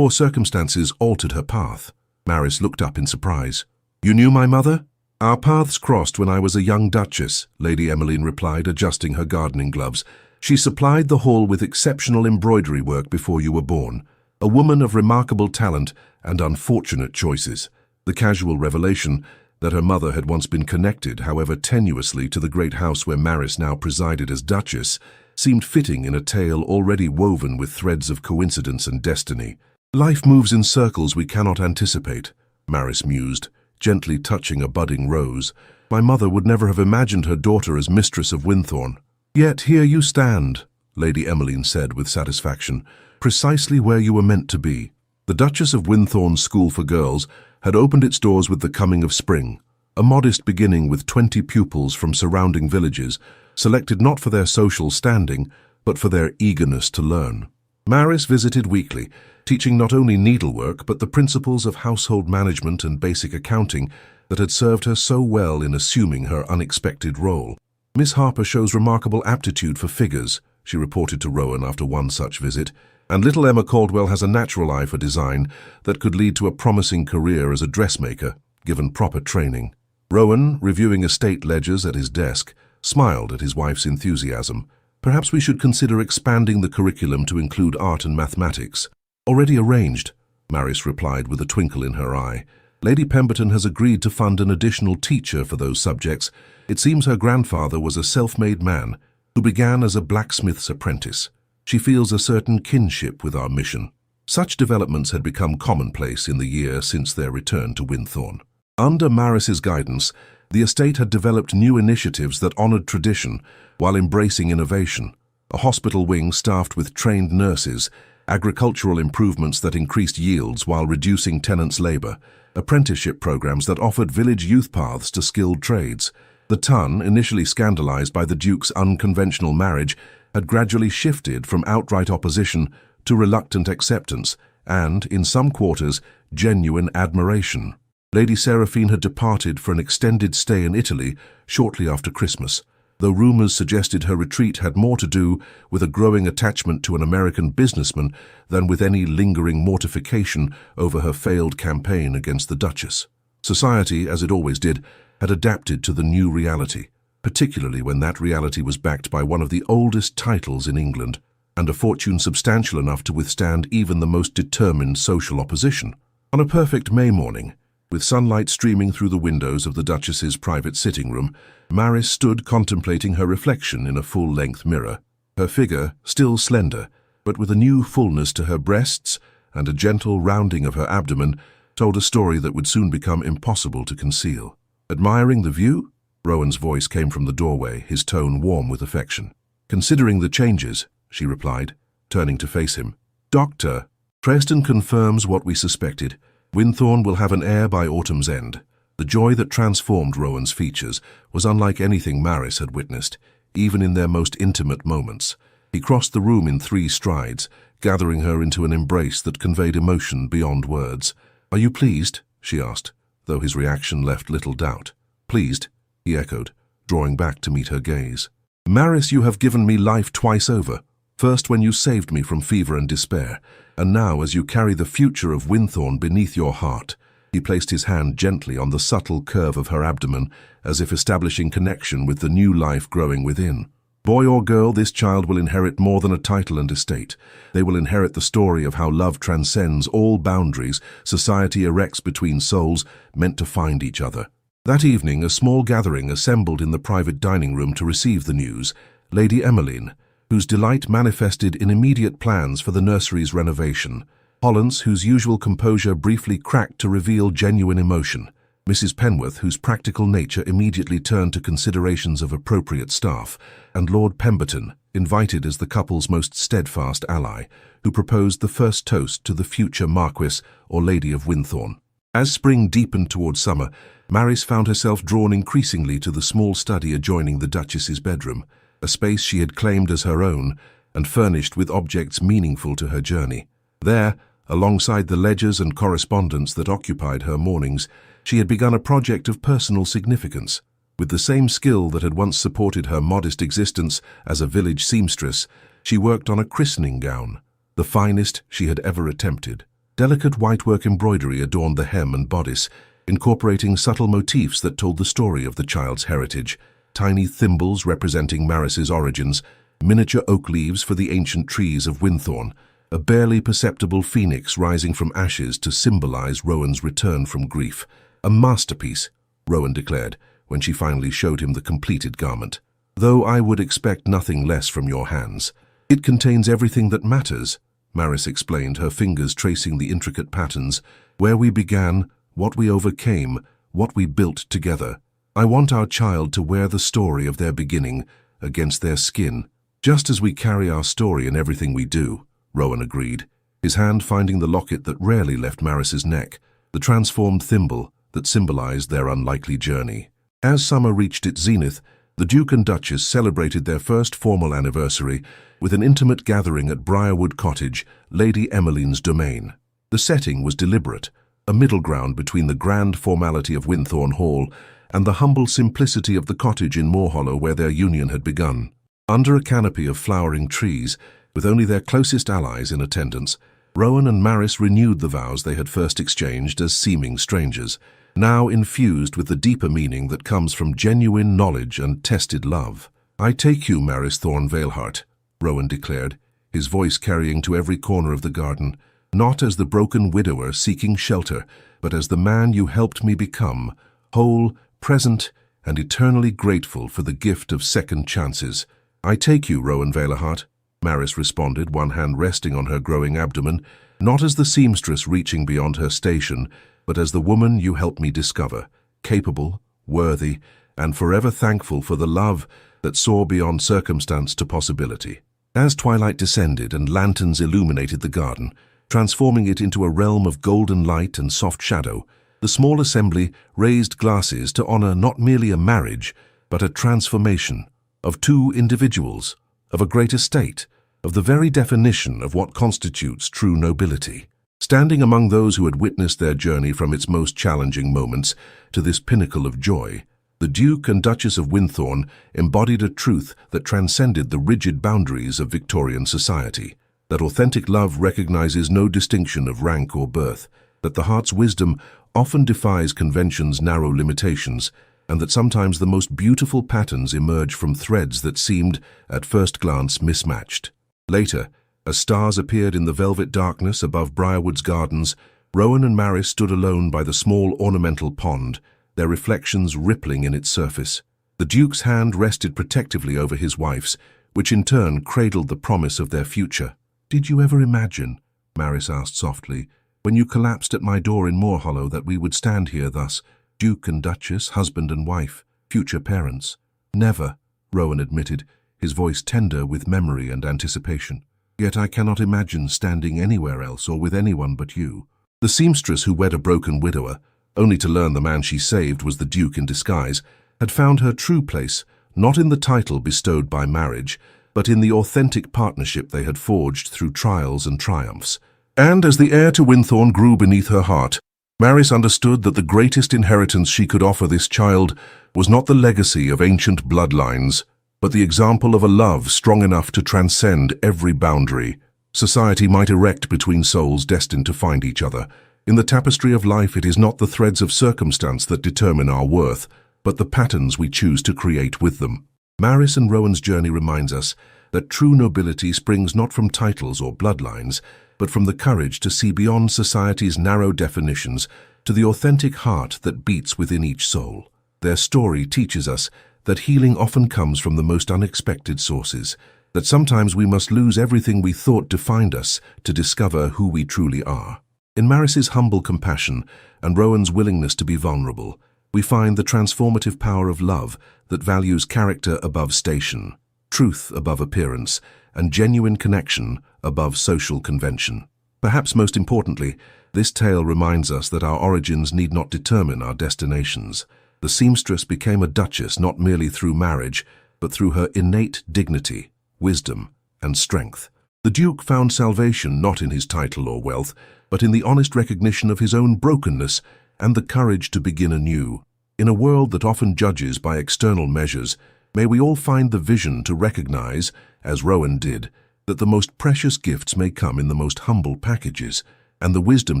circumstances altered her path. Maris looked up in surprise. "You knew my mother?" "Our paths crossed when I was a young duchess," Lady Evelyn replied, adjusting her gardening gloves. "She supplied the hall with exceptional embroidery work before you were born. A woman of remarkable talent and unfortunate choices." The casual revelation that her mother had once been connected, however tenuously, to the great house where Maris now presided as Duchess, seemed fitting in a tale already woven with threads of coincidence and destiny. "Life moves in circles we cannot anticipate," Maris mused, gently touching a budding rose. "My mother would never have imagined her daughter as mistress of Winthorne. Yet here you stand," Lady Evelyn said with satisfaction, "precisely where you were meant to be." The Duchess of Winthorne's School for Girls had opened its doors with the coming of spring, a modest beginning with 20 pupils from surrounding villages, selected not for their social standing, but for their eagerness to learn. Maris visited weekly, teaching not only needlework but the principles of household management and basic accounting that had served her so well in assuming her unexpected role. "Miss Harper shows remarkable aptitude for figures," she reported to Rowan after one such visit, "and little Emma Caldwell has a natural eye for design that could lead to a promising career as a dressmaker, given proper training." Rowan, reviewing estate ledgers at his desk, smiled at his wife's enthusiasm. "Perhaps we should consider expanding the curriculum to include art and mathematics." "Already arranged," Maris replied with a twinkle in her eye. "Lady Pemberton has agreed to fund an additional teacher for those subjects. It seems her grandfather was a self-made man who began as a blacksmith's apprentice. She feels a certain kinship with our mission." Such developments had become commonplace in the year since their return to Winthorne. Under Maris's guidance, the estate had developed new initiatives that honored tradition while embracing innovation. A hospital wing staffed with trained nurses, agricultural improvements that increased yields while reducing tenants' labor, apprenticeship programs that offered village youth paths to skilled trades. The Tun, initially scandalized by the Duke's unconventional marriage, had gradually shifted from outright opposition to reluctant acceptance and, in some quarters, genuine admiration. Lady Seraphine had departed for an extended stay in Italy shortly after Christmas, though rumors suggested her retreat had more to do with a growing attachment to an American businessman than with any lingering mortification over her failed campaign against the Duchess. Society, as it always did, had adapted to the new reality, particularly when that reality was backed by one of the oldest titles in England and a fortune substantial enough to withstand even the most determined social opposition. On a perfect May morning, with sunlight streaming through the windows of the Duchess's private sitting room, Maris stood contemplating her reflection in a full-length mirror. Her figure, still slender, but with a new fullness to her breasts and a gentle rounding of her abdomen, told a story that would soon become impossible to conceal. "Admiring the view?" Rowan's voice came from the doorway, his tone warm with affection. "Considering the changes," she replied, turning to face him. "Doctor, Preston confirms what we suspected. Winthorne will have an heir by autumn's end." The joy that transformed Rowan's features was unlike anything Maris had witnessed, even in their most intimate moments. He crossed the room in 3 strides, gathering her into an embrace that conveyed emotion beyond words. "Are you pleased?" she asked, though his reaction left little doubt. "Pleased?" he echoed, drawing back to meet her gaze. "Maris, you have given me life twice over. First when you saved me from fever and despair, and now as you carry the future of Winthorne beneath your heart." He placed his hand gently on the subtle curve of her abdomen, as if establishing connection with the new life growing within. "Boy or girl, this child will inherit more than a title and estate. They will inherit the story of how love transcends all boundaries society erects between souls meant to find each other." That evening, a small gathering assembled in the private dining room to receive the news. Lady Evelyn, whose delight manifested in immediate plans for the nursery's renovation. Hollins, whose usual composure briefly cracked to reveal genuine emotion. Mrs. Penworth, whose practical nature immediately turned to considerations of appropriate staff, and Lord Pemberton, invited as the couple's most steadfast ally, who proposed the first toast to the future Marquis or Lady of Winthorne. As spring deepened towards summer, Maris found herself drawn increasingly to the small study adjoining the Duchess's bedroom, a space she had claimed as her own and furnished with objects meaningful to her journey. There, alongside the ledgers and correspondence that occupied her mornings, she had begun a project of personal significance. With the same skill that had once supported her modest existence as a village seamstress, she worked on a christening gown, the finest she had ever attempted. Delicate whitework embroidery adorned the hem and bodice, incorporating subtle motifs that told the story of the child's heritage. Tiny thimbles representing Maris's origins, miniature oak leaves for the ancient trees of Winthorne, a barely perceptible phoenix rising from ashes to symbolize Rowan's return from grief. "A masterpiece," Rowan declared, when she finally showed him the completed garment. "Though I would expect nothing less from your hands. It contains everything that matters," Maris explained, her fingers tracing the intricate patterns. "Where we began, what we overcame, what we built together. I want our child to wear the story of their beginning against their skin, just as we carry our story in everything we do," Rowan agreed, his hand finding the locket that rarely left Maris's neck, the transformed thimble that symbolized their unlikely journey. As summer reached its zenith, the Duke and Duchess celebrated their first formal anniversary with an intimate gathering at Briarwood Cottage, Lady Emmeline's domain. The setting was deliberate, a middle ground between the grand formality of Winthorne Hall and the humble simplicity of the cottage in Moorhollow where their union had begun. Under a canopy of flowering trees, with only their closest allies in attendance, Rowan and Maris renewed the vows they had first exchanged as seeming strangers, now infused with the deeper meaning that comes from genuine knowledge and tested love. "I take you, Maris Thorne Veilhart," Rowan declared, his voice carrying to every corner of the garden, "not as the broken widower seeking shelter, but as the man you helped me become, whole, present, and eternally grateful for the gift of second chances." "I take you, Rowan Veilhart," Maris responded, one hand resting on her growing abdomen, "not as the seamstress reaching beyond her station, but as the woman you helped me discover, capable, worthy, and forever thankful for the love that saw beyond circumstance to possibility." As twilight descended and lanterns illuminated the garden, transforming it into a realm of golden light and soft shadow, the small assembly raised glasses to honor not merely a marriage, but a transformation of 2 individuals, of a great estate, of the very definition of what constitutes true nobility. Standing among those who had witnessed their journey from its most challenging moments to this pinnacle of joy, the Duke and Duchess of Winthorne embodied a truth that transcended the rigid boundaries of Victorian society, that authentic love recognizes no distinction of rank or birth, that the heart's wisdom often defies convention's narrow limitations, and that sometimes the most beautiful patterns emerge from threads that seemed, at first glance, mismatched. Later, as stars appeared in the velvet darkness above Briarwood's gardens, Rowan and Maris stood alone by the small ornamental pond, their reflections rippling in its surface. The Duke's hand rested protectively over his wife's, which in turn cradled the promise of their future. "Did you ever imagine," Maris asked softly, "when you collapsed at my door in Moorhollow that we would stand here thus, Duke and Duchess, husband and wife?" future parents. Never, Rowan admitted, his voice tender with memory and anticipation. Yet I cannot imagine standing anywhere else or with anyone but you. The seamstress who wed a broken widower, only to learn the man she saved was the Duke in disguise, had found her true place, not in the title bestowed by marriage, but in the authentic partnership they had forged through trials and triumphs. And as the heir to Winthorne grew beneath her heart, Maris understood that the greatest inheritance she could offer this child was not the legacy of ancient bloodlines, but the example of a love strong enough to transcend every boundary society might erect between souls destined to find each other. In the tapestry of life, it is not the threads of circumstance that determine our worth, but the patterns we choose to create with them. Maris and Rowan's journey reminds us that true nobility springs not from titles or bloodlines, but from the courage to see beyond society's narrow definitions to the authentic heart that beats within each soul. Their story teaches us that healing often comes from the most unexpected sources, that sometimes we must lose everything we thought defined us to discover who we truly are. In Maris's humble compassion and Rowan's willingness to be vulnerable, we find the transformative power of love that values character above station, truth above appearance, and genuine connection above social convention. Perhaps most importantly, this tale reminds us that our origins need not determine our destinations. The seamstress became a duchess not merely through marriage, but through her innate dignity, wisdom, and strength. The Duke found salvation not in his title or wealth, but in the honest recognition of his own brokenness and the courage to begin anew. In a world that often judges by external measures, may we all find the vision to recognize, as Rowan did, that the most precious gifts may come in the most humble packages, and the wisdom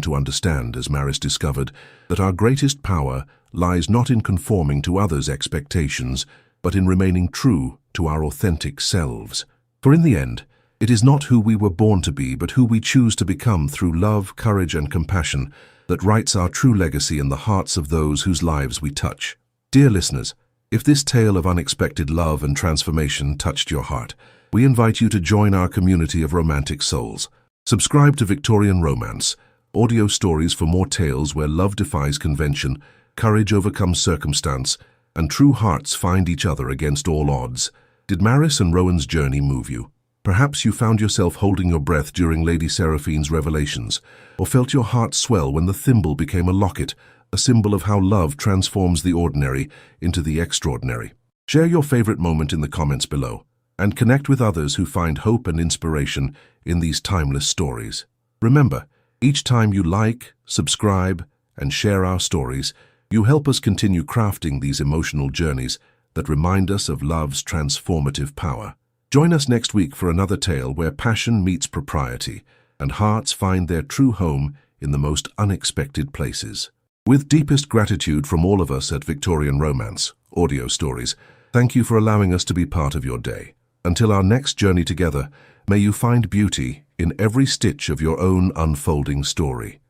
to understand, as Maris discovered, that our greatest power lies not in conforming to others' expectations, but in remaining true to our authentic selves. For in the end, it is not who we were born to be, but who we choose to become through love, courage, and compassion that writes our true legacy in the hearts of those whose lives we touch. Dear listeners, if this tale of unexpected love and transformation touched your heart, we invite you to join our community of romantic souls. Subscribe to Victorian Romance, audio stories for more tales where love defies convention, courage overcomes circumstance, and true hearts find each other against all odds. Did Maris and Rowan's journey move you? Perhaps you found yourself holding your breath during Lady Seraphine's revelations, or felt your heart swell when the thimble became a locket, a symbol of how love transforms the ordinary into the extraordinary. Share your favorite moment in the comments below, and connect with others who find hope and inspiration in these timeless stories. Remember, each time you like, subscribe, and share our stories, you help us continue crafting these emotional journeys that remind us of love's transformative power. Join us next week for another tale where passion meets propriety, and hearts find their true home in the most unexpected places. With deepest gratitude from all of us at Victorian Romance, Audio Stories, thank you for allowing us to be part of your day. Until our next journey together, may you find beauty in every stitch of your own unfolding story.